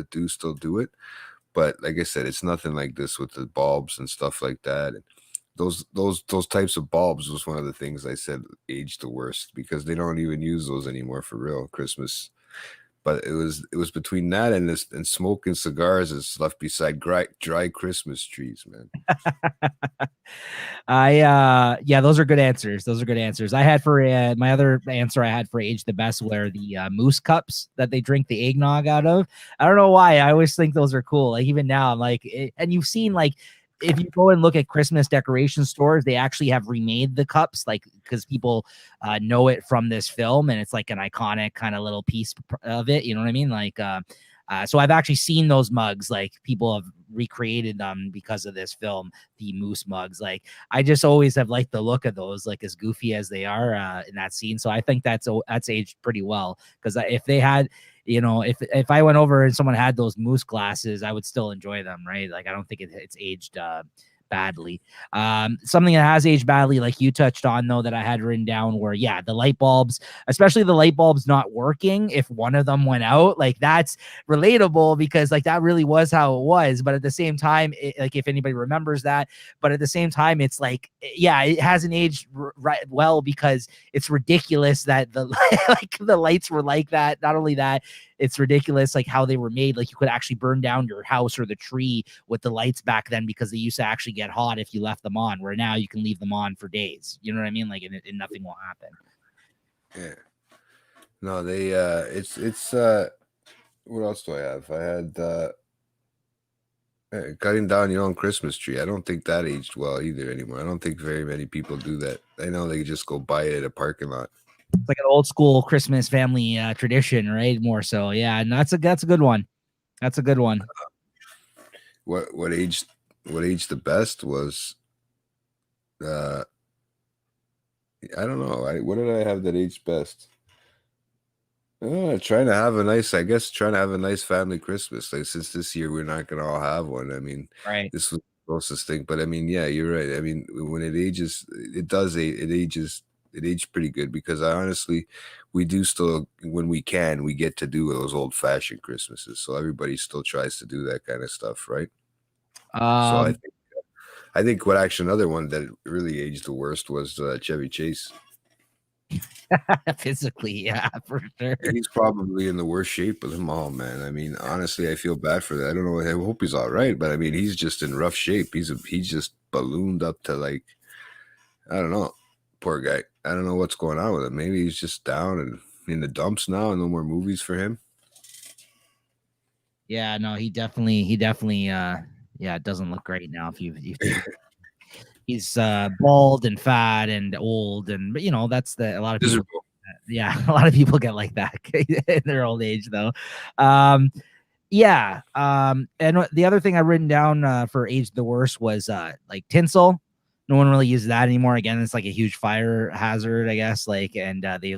do still do it, but like I said, it's nothing like this with the bulbs and stuff like that. And those types of bulbs was one of the things I said aged the worst, because they don't even use those anymore for real Christmas. But it was between that and smoking cigars is left beside dry Christmas trees, man. Yeah, those are good answers. I had for my other answer, I had for age the best were the moose cups that they drink the eggnog out of. I don't know why. I always think those are cool. Like, even now, I'm like, and you've seen, like, if you go and look at Christmas decoration stores, they actually have remade the cups, like, because people know it from this film, and it's like an iconic kind of little piece of it. You know what I mean? Like, so I've actually seen those mugs. Like, people have recreated them because of this film, the moose mugs. Like, I just always have liked the look of those, like, as goofy as they are in that scene. So I think that's aged pretty well, because if they had, you know, if I went over and someone had those moose glasses, I would still enjoy them, right? Like, I don't think it's aged badly. Something that has aged badly, like you touched on, though, that I had written down, were, yeah, the light bulbs, especially the light bulbs not working. If one of them went out, like, that's relatable, because, like, that really was how it was. But at the same time, like, if anybody remembers that, but at the same time, it's like, yeah, it hasn't aged right well, because it's ridiculous that the like the lights were like that. Not only that, it's ridiculous, like, how they were made. Like, you could actually burn down your house or the tree with the lights back then, because they used to actually get hot if you left them on, where now you can leave them on for days. You know what I mean? Like, and nothing will happen. Yeah. No, they it's what else do I have? I had cutting down your own Christmas tree. I don't think that aged well either anymore. I don't think very many people do that. I know they just go buy it at a parking lot. It's like an old school Christmas family tradition, right? More so, yeah. And that's a good one. That's a good one. What aged the best was I don't know. What did I have that aged best? Trying to have a nice family Christmas. Like, since this year we're not gonna all have one. I mean, Right. this was the closest thing. But I mean, yeah, you're right. I mean, when it ages, it aged pretty good, because we do still, when we can, we get to do those old fashioned Christmases. So everybody still tries to do that kind of stuff, right? So I think what actually another one that really aged the worst was Chevy Chase. Physically, yeah, for sure. And he's probably in the worst shape of them all, man. I mean, honestly, I feel bad for that. I don't know. I hope he's all right, but I mean, he's just in rough shape. He's just ballooned up to, like, I don't know. Poor guy. I don't know what's going on with him. Maybe he's just down and in the dumps now, and no more movies for him. Yeah, no, he definitely yeah, it doesn't look great now if you he's bald and fat and old, and but that's a lot of people. Miserable. Yeah, a lot of people get like that in their old age though. um Yeah. And the other thing I written down for Age the Worst was like tinsel. No one really uses that anymore. Again, it's like a huge fire hazard, I guess. Like, and they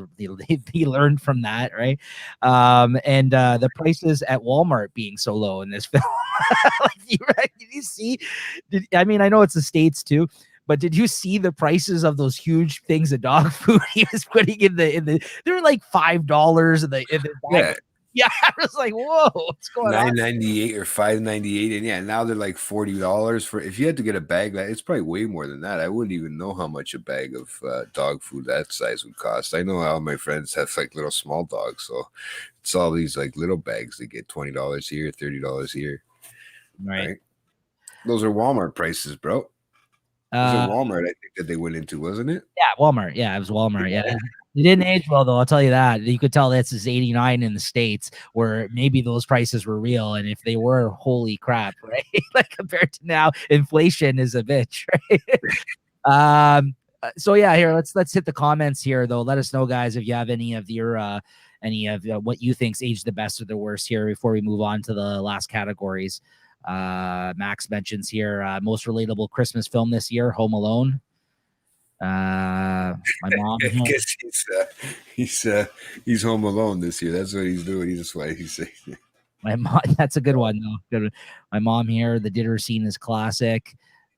learned from that, right? And the prices at Walmart being so low in this film. Did you see? I mean, I know it's the States too, but did you see the prices of those huge things of dog food he was putting in the? They were like $5 in the Yeah. Yeah, I was like, whoa, what's going on? $9.98 or $5.98, and yeah, now they're like $40 for. If you had to get a bag, it's probably way more than that. I wouldn't even know how much a bag of dog food that size would cost. I know all my friends have like little small dogs, so it's all these like little bags. They get $20 here, $30 here. Right? Those are Walmart prices, bro. It was a Walmart, I think, that they went into, wasn't it? Yeah, Walmart. Yeah, it was Walmart. Yeah. It didn't age well, though. I'll tell you that. You could tell this is 89 in the States, where maybe those prices were real. And if they were, holy crap, right? Like compared to now, inflation is a bitch, right? So yeah, here, let's hit the comments here, though. Let us know, guys, if you have any of what you think's aged the best or the worst here before we move on to the last categories. Max mentions here most relatable Christmas film this year, Home Alone. My mom. I guess he's home alone this year. That's what he's doing. That's why he's saying it. My mom. That's a good one, though. Good. My mom here. The dinner scene is classic.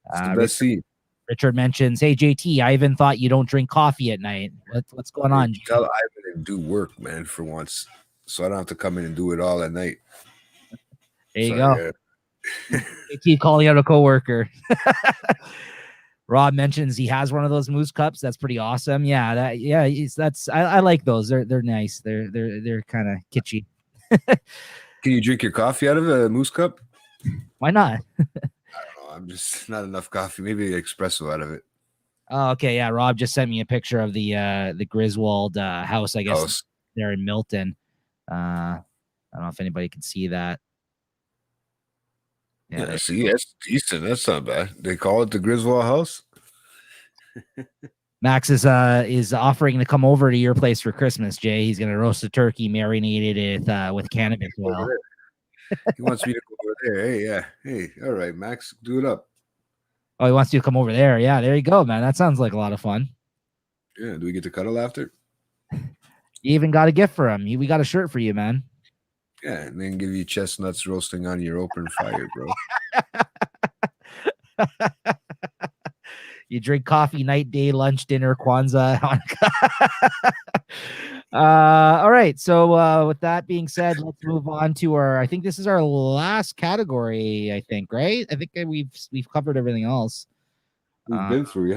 It's the best scene. Richard mentions, "Hey JT, I even thought you don't drink coffee at night. What's going on?" Tell Ivan to do work, man, for once, so I don't have to come in and do it all at night. There you go. Keep calling out a coworker. Rob mentions he has one of those moose cups. That's pretty awesome. Yeah, I like those. They're nice. They're kind of kitschy. Can you drink your coffee out of a moose cup? Why not? I don't know. I'm just not enough coffee. Maybe an espresso out of it. Oh, okay. Yeah, Rob just sent me a picture of the Griswold house. I guess there in Milton. I don't know if anybody can see that. Yeah, see, that's decent. That's not bad. They call it the Griswold house. Max is offering to come over to your place for Christmas, Jay. He's gonna roast a turkey, marinated it with cannabis oil. He wants me to go over there. Hey, yeah. Hey, all right, Max, do it up. Oh, he wants you to come over there. Yeah, there you go, man. That sounds like a lot of fun. Yeah, do we get to cuddle after? You even got a gift for him. We got a shirt for you, man. Yeah, and then give you chestnuts roasting on your open fire, bro. You drink coffee night, day, lunch, dinner, Kwanzaa. All right. So with that being said, let's move on to I think this is our last category, I think, right? I think we've covered everything else. We went through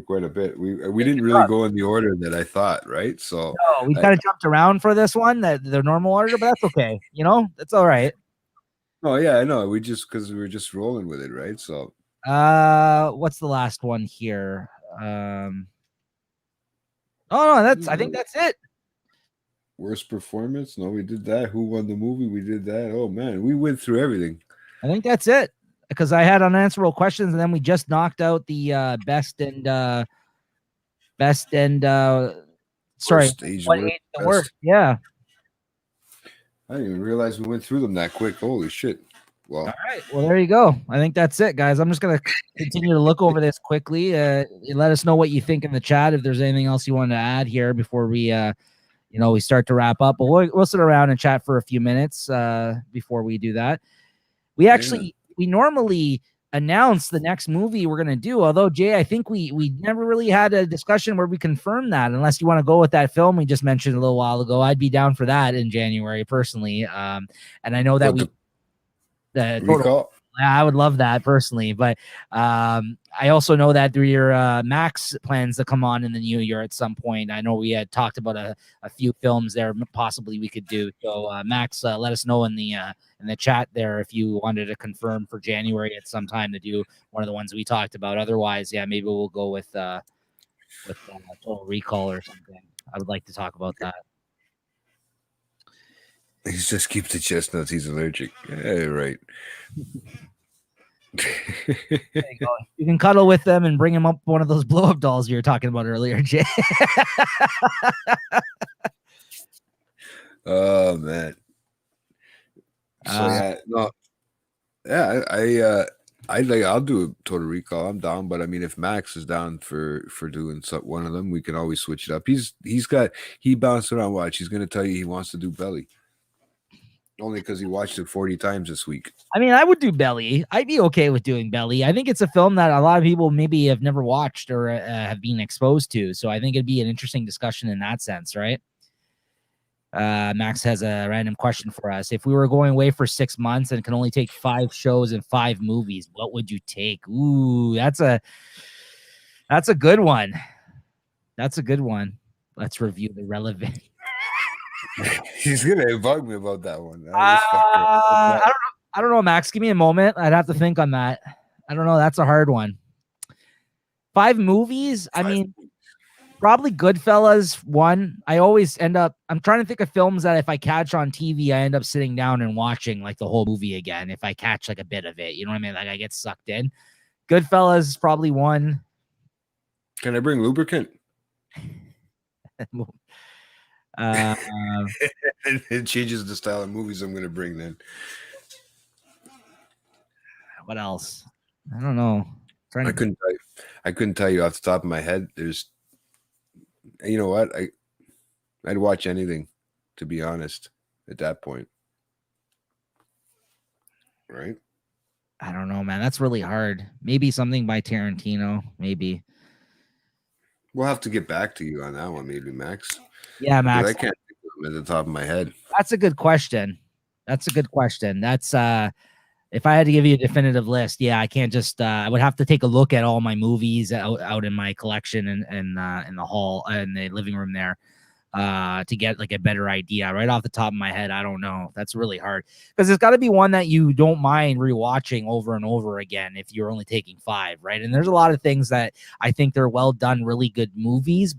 quite a bit. We didn't really go in the order that I thought, right? So no, we kind of jumped around for this one, the normal order, but that's okay. That's all right. Oh yeah, I know. Because we were just rolling with it, right? So what's the last one here? Oh no, I think that's it. Worst performance? No, we did that. Who won the movie? We did that. Oh man, we went through everything. I think that's it. Because I had unanswerable questions, and then we just knocked out the best and sorry, the worst. Yeah. I didn't even realize we went through them that quick. Holy shit. Well, all right. Well, there you go. I think that's it, guys. I'm just going to continue to look over this quickly. Let us know what you think in the chat. If there's anything else you want to add here before we, we start to wrap up. But we'll sit around and chat for a few minutes before we do that. We actually, we normally announce the next movie we're going to do. Although, Jay, I think we never really had a discussion where we confirmed that, unless you want to go with that film we just mentioned a little while ago. I'd be down for that in January personally. And I know that I would love that personally, but I also know that your Max plans to come on in the new year at some point. I know we had talked about a few films there possibly we could do. So Max, let us know in the chat there if you wanted to confirm for January at some time to do one of the ones we talked about. Otherwise, yeah, maybe we'll go with Total Recall or something. I would like to talk about that. He's just keep the chestnuts. He's allergic. Yeah, right. There you go. You can cuddle with them and bring him up one of those blow up dolls you were talking about earlier, Jay. Oh man. So yeah, no, yeah, I'll do a Total Recall. I'm down, but I mean, if Max is down for doing one of them, we can always switch it up. He bounced around. Watch, he's gonna tell you he wants to do Belly, only because he watched it 40 times this week. I mean, I would do Belly. I'd be okay with doing Belly. I think it's a film that a lot of people maybe have never watched or have been exposed to. So I think it'd be an interesting discussion in that sense, right? Max has a random question for us. If we were going away for 6 months and can only take 5 shows and 5 movies, what would you take? Ooh, that's a good one. That's a good one. Let's review the relevant. He's gonna bug me about that one. I don't know, Max. Give me a moment. I'd have to think on that. I don't know. That's a hard one. 5 movies. I mean, probably Goodfellas, one. I always end up, I'm trying to think of films that if I catch on TV, I end up sitting down and watching like the whole movie again. If I catch like a bit of it, you know what I mean? Like I get sucked in. Goodfellas is probably one. Can I bring lubricant? It changes the style of movies I'm going to bring then. What else? I don't know. I couldn't tell you off the top of my head. There's, you know what? I'd watch anything, to be honest, at that point. Right? I don't know, man. That's really hard. Maybe something by Tarantino. Maybe. We'll have to get back to you on that one, maybe, Max. Yeah, Max. I can't think of them at the top of my head. That's a good question. That's if I had to give you a definitive list, yeah, I can't just I would have to take a look at all my movies out in my collection and in the hall in the living room there to get like a better idea. Right off the top of my head, I don't know. That's really hard because it's got to be one that you don't mind rewatching over and over again if you're only taking 5, right? And there's a lot of things that I think they're well done, really good movies,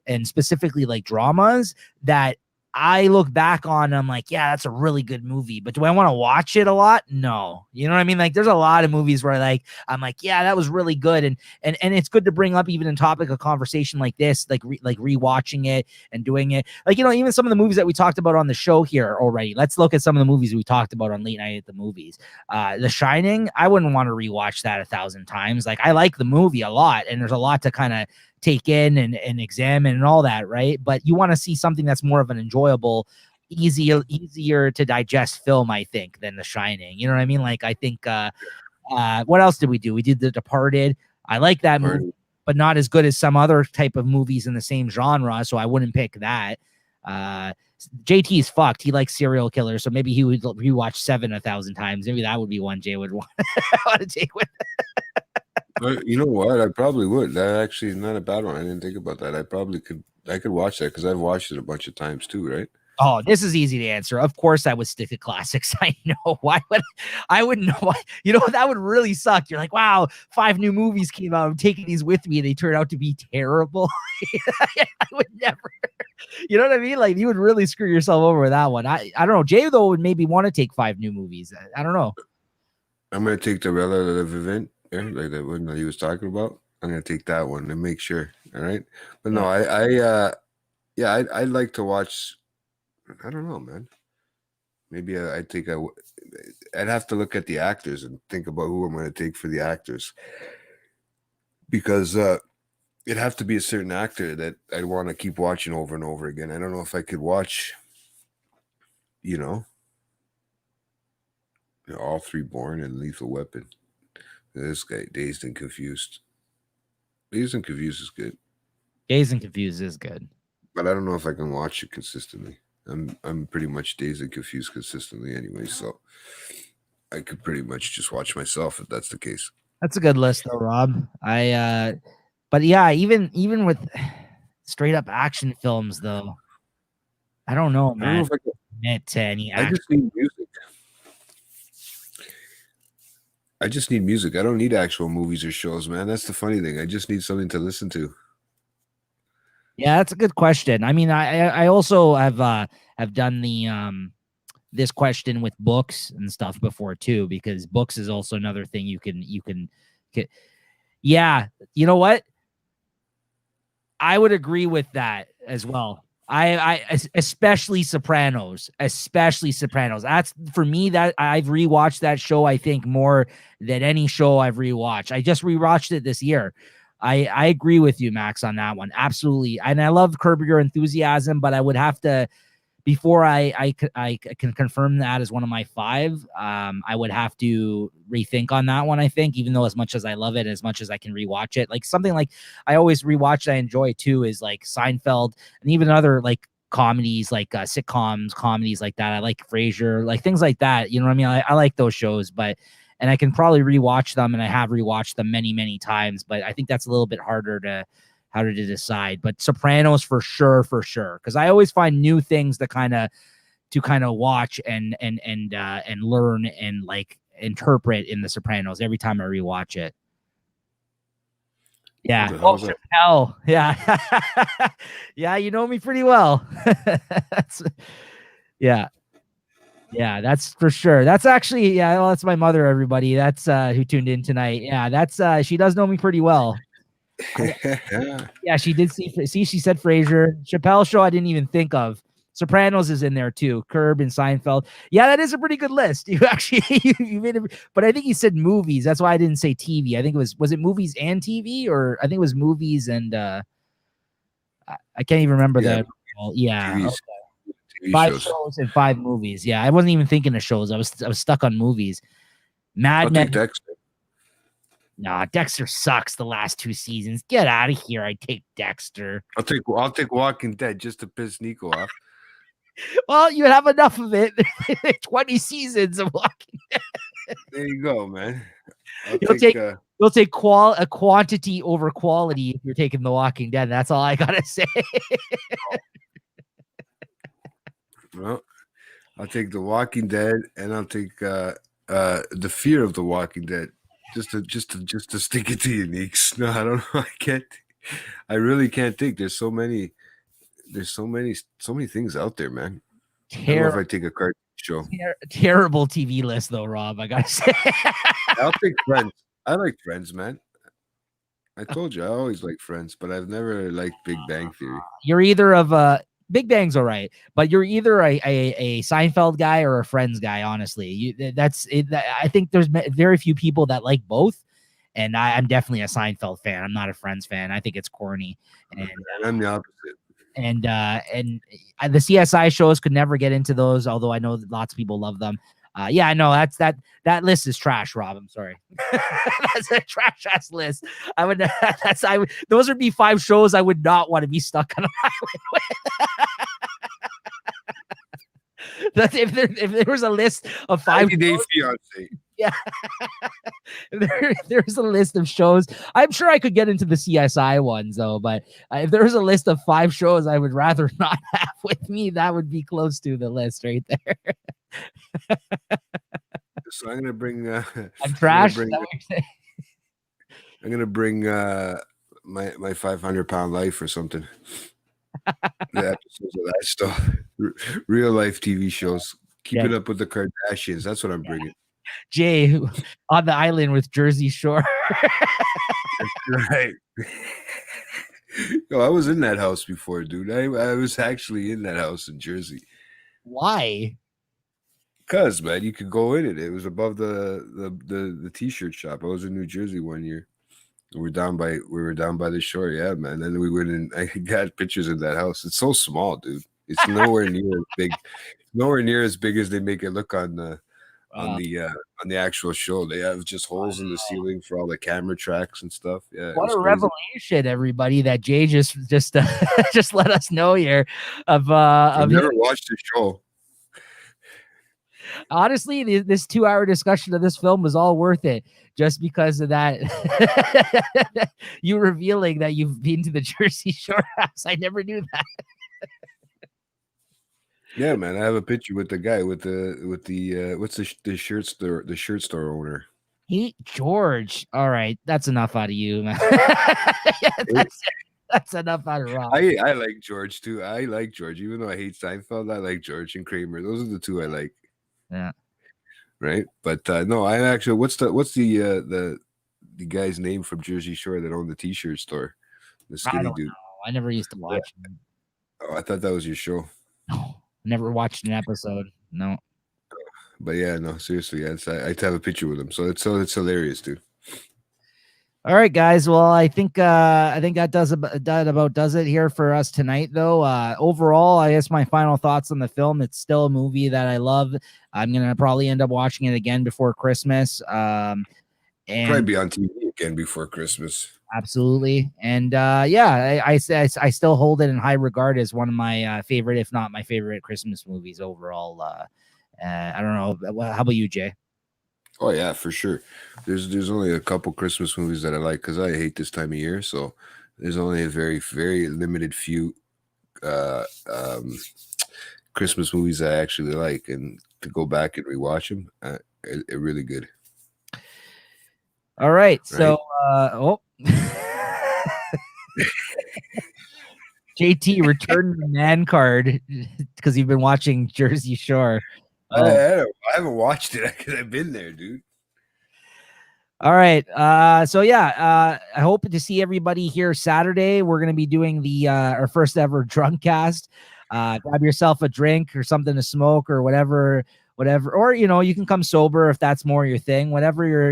and specifically like dramas that I look back on and I'm like, yeah, that's a really good movie. But do I want to watch it a lot? No. You know what I mean? Like there's a lot of movies where I'm like, yeah, that was really good. And it's good to bring up even in topic of conversation like this, like rewatching it and doing it. Like, you know, even some of the movies that we talked about on the show here already. Let's look at some of the movies we talked about on Late Night at the Movies. The Shining, I wouldn't want to rewatch that 1,000 times. Like I like the movie a lot and there's a lot to kind of take in and examine and all that, right? But you want to see something that's more of an enjoyable, easier to digest film, I think, than The Shining. You know what I mean? Like I think what else did we do? We did The Departed. I like that movie, but not as good as some other type of movies in the same genre, so I wouldn't pick that. JT is fucked. He likes serial killers, so maybe he would rewatch 7 1,000 times. Maybe that would be one Jay would want to take with. You know what? I probably would. That actually is not a bad one. I didn't think about that. I could watch that because I've watched it a bunch of times too, right? Oh, this is easy to answer. Of course, I would stick to classics. I know. Why would I wouldn't know why? You know, that would really suck. You're like, wow, 5 new movies came out. I'm taking these with me, and they turn out to be terrible. I would never. You know what I mean? Like, you would really screw yourself over with that one. I don't know. Jay though would maybe want to take 5 new movies. I don't know. I'm gonna take the relative event. Yeah, like that one that he was talking about. I'm gonna take that one and make sure. All right, but no, I'd like to watch. I don't know, man. Maybe I'd have to look at the actors and think about who I'm gonna take for the actors because it'd have to be a certain actor that I'd want to keep watching over and over again. I don't know if I could watch, you know, All Three Born and Lethal Weapon. This guy, Dazed and Confused. Dazed and Confused is good. Dazed and Confused is good. But I don't know if I can watch it consistently. I'm pretty much Dazed and Confused consistently anyway, so I could pretty much just watch myself if that's the case. That's a good list though, Rob. But yeah, even with straight up action films though, I don't know, man. I don't know if I can admit to any action. I just need music. I just need music. I don't need actual movies or shows, man. That's the funny thing. I just need something to listen to. Yeah, that's a good question. I mean, I also have done the this question with books and stuff before too, because books is also another thing you can yeah, you know what? I would agree with that as well. Especially Sopranos, That's for me, that I've rewatched that show, I think, more than any show I've rewatched. I just rewatched it this year. I agree with you, Max, on that one. Absolutely. And I love Curb Your Enthusiasm, but I would have to, before I can confirm that as one of my 5, I would have to rethink on that one, I think, even though as much as I love it, as much as I can rewatch it, like something like I always rewatch, I enjoy too, is like Seinfeld, and even other like comedies, like sitcoms, comedies like that. I like Frasier, like things like that. You know what I mean? I like those shows, and I can probably rewatch them, and I have rewatched them many, many times, but I think that's a little bit harder to decide. But Sopranos for sure, because I always find new things to kind of watch and learn and like interpret in the Sopranos every time I rewatch it. Yeah. Oh, Chappelle. Yeah. Yeah, you know me pretty well. Yeah. Yeah, that's for sure. That's actually, yeah, well, that's my mother, everybody. That's who tuned in tonight. Yeah, that's she does know me pretty well. Yeah, she did see, she said Frasier. Chappelle Show I didn't even think of. Sopranos is in there too. Curb and Seinfeld. Yeah, that is a pretty good list. You actually you made it, but I think you said movies. That's why I didn't say TV. I think it was it movies and TV, or I think it was movies and I can't even remember that. Yeah. TVs, okay. TV 5 shows and 5 movies. Yeah, I wasn't even thinking of shows. I was stuck on movies. Mad Men. Dexter. Nah, Dexter sucks the last 2 seasons. Get out of here. I take Dexter. I'll take Walking Dead just to piss Nico off. Well, you have enough of it. 20 seasons of Walking Dead. There you go, man. You'll take quantity over quality if you're taking The Walking Dead. That's all I gotta say. Well, I'll take The Walking Dead, and I'll take The Fear of the Walking Dead. Just to stick it to you, Neeks. No, I don't know. I really can't think. There's so many things out there, man. I don't know if I take a cartoon show. Terrible TV list though, Rob. I gotta say. I'll take Friends. I like Friends, man. I told you I always like Friends, but I've never liked Big Bang Theory. You're either of Big Bang's all right, but you're either a Seinfeld guy or a Friends guy. Honestly, that's it. I think there's very few people that like both, and I'm definitely a Seinfeld fan. I'm not a Friends fan. I think it's corny, and I'm the opposite. And the CSI shows could never get into those, although I know that lots of people love them. Yeah, I know that list is trash, Rob. I'm sorry. That's a trash ass list. Those would be 5 shows I would not want to be stuck on a highway with. That's if there was a list of 5 shows, fiance. Yeah. There's a list of shows. I'm sure I could get into the CSI ones though, but if there was a list of 5 shows I would rather not have with me, that would be close to the list right there. So I'm gonna bring. I'm trash. I'm gonna bring my 500-pound life or something. The episodes of that stuff, real life TV shows. Keep it up with the Kardashians. That's what I'm bringing. Jay on the island with Jersey Shore. That's right. Yo, I was in that house before, dude. I was actually in that house in Jersey. Why? Because, man, you could go in it. It was above the t-shirt shop. I was in New Jersey one year. We were down by the shore, yeah, man. Then we went in. I got pictures of that house. It's so small, dude. It's nowhere near as big. Nowhere near as big as they make it look on the actual show. They have just holes in the ceiling for all the camera tracks and stuff. Yeah, what a revelation, everybody! That Jay just just let us know here. I've never watched the show. Honestly, this 2-hour discussion of this film was all worth it just because of that. You revealing that you've been to the Jersey Shore house. I never knew that. Yeah, man, I have a picture with the guy with the what's the shirt store owner. George. All right, that's enough out of you, man. That's enough out of Rob. I like George too. I like George, even though I hate Seinfeld. I like George and Kramer. Those are the two I like. Yeah. Right. But no, I actually. What's the guy's name from Jersey Shore that owned the T-shirt store? The I skinny don't dude. know. I never used to watch. Oh, I thought that was your show. No, never watched an episode. No. But yeah, no, seriously, I have a picture with him, so it's hilarious, dude. All right, guys. Well, I think that does it here for us tonight, though. Overall, I guess my final thoughts on the film. It's still a movie that I love. I'm gonna probably end up watching it again before Christmas. Probably And be on TV again before Christmas. absolutely. And yeah, I still hold it in high regard as one of my favorite, if not my favorite, Christmas movies overall. I don't know. How about you, Jay? Oh yeah, for sure. There's only a couple Christmas movies that I like because I hate this time of year. So there's only a very, very limited few Christmas movies I actually like, and to go back and rewatch them, they're really good. All right. So JT returned the man card because you've been watching Jersey Shore. I haven't watched it because I've been there, dude. All right. So yeah, I hope to see everybody here Saturday. We're gonna be doing the our first ever drunk cast. Grab yourself a drink or something to smoke or whatever, or you can come sober if that's more your thing.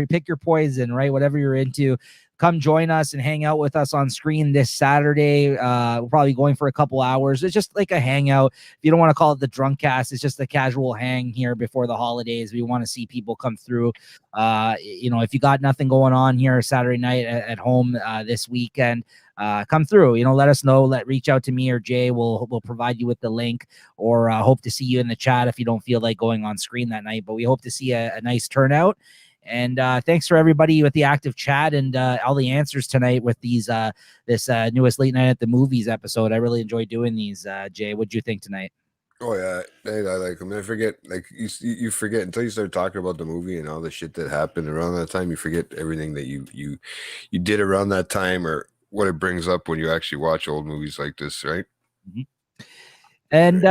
Pick your poison, right? Whatever you're into. Come join us and hang out with us on screen this Saturday. We're probably going for a couple hours. It's just like a hangout. If you don't want to call it the drunk cast, it's just a casual hang here before the holidays. We want to see people come through. If you got nothing going on here Saturday night at home this weekend, come through. Let us know. Reach out to me or Jay. We'll provide you with the link, or hope to see you in the chat if you don't feel like going on screen that night. But we hope to see a nice turnout. And thanks for everybody with the active chat and all the answers tonight with this newest Late Night at the Movies episode. I really enjoyed doing these. Jay, what'd you think tonight? Oh yeah, I like them. I forget, like you forget until you start talking about the movie and all the shit that happened around that time. You forget everything that you did around that time or what it brings up when you actually watch old movies like this, right? Mm-hmm. And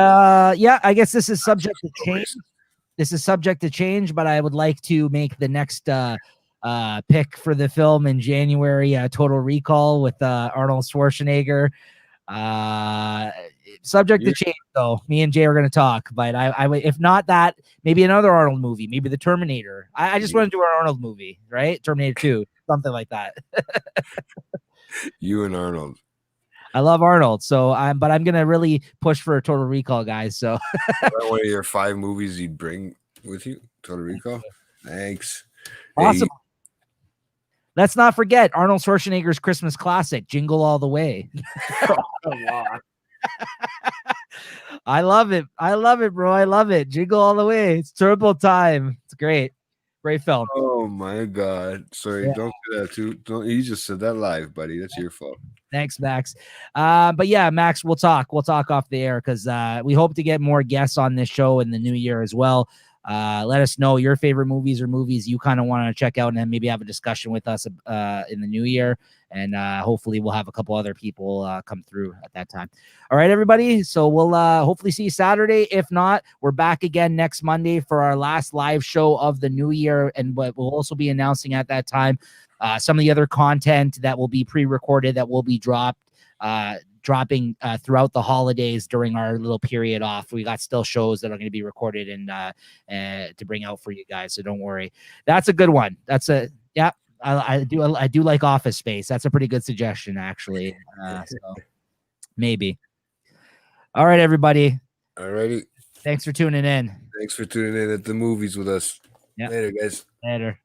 yeah, I guess this is subject to change. This is subject to change, but I would like to make the next pick for the film in January, Total Recall with Arnold Schwarzenegger. Subject to change, though. Me and Jay are going to talk, but I if not that, maybe another Arnold movie, maybe The Terminator. I just want to do an Arnold movie, right? Terminator 2, something like that. You and Arnold. I love Arnold, but I'm gonna really push for a Total Recall, guys. So one of your 5 movies you'd bring with you, Total Recall. Thanks. Awesome. Hey. Let's not forget Arnold Schwarzenegger's Christmas classic, Jingle All the Way. I love it. I love it, bro. I love it. Jingle All the Way. It's Turbo Time. It's great. Great film. Oh my God. Sorry, don't do that too. You just said that live, buddy. That's your fault. Thanks, Max. But yeah, Max, we'll talk off the air because we hope to get more guests on this show in the new year as well. Let us know your favorite movies or movies you kind of want to check out and then maybe have a discussion with us in the new year. And hopefully we'll have a couple other people come through at that time. All right, everybody. So we'll hopefully see you Saturday. If not, we're back again next Monday for our last live show of the new year. And we'll also be announcing at that time some of the other content that will be pre-recorded that will be dropping throughout the holidays during our little period off. We got still shows that are going to be recorded and to bring out for you guys. So don't worry. That's a good one. I do like Office Space. That's a pretty good suggestion, actually. So maybe. All right, everybody. All righty. Thanks for tuning in. Thanks for tuning in at the movies with us. Yep. Later, guys. Later.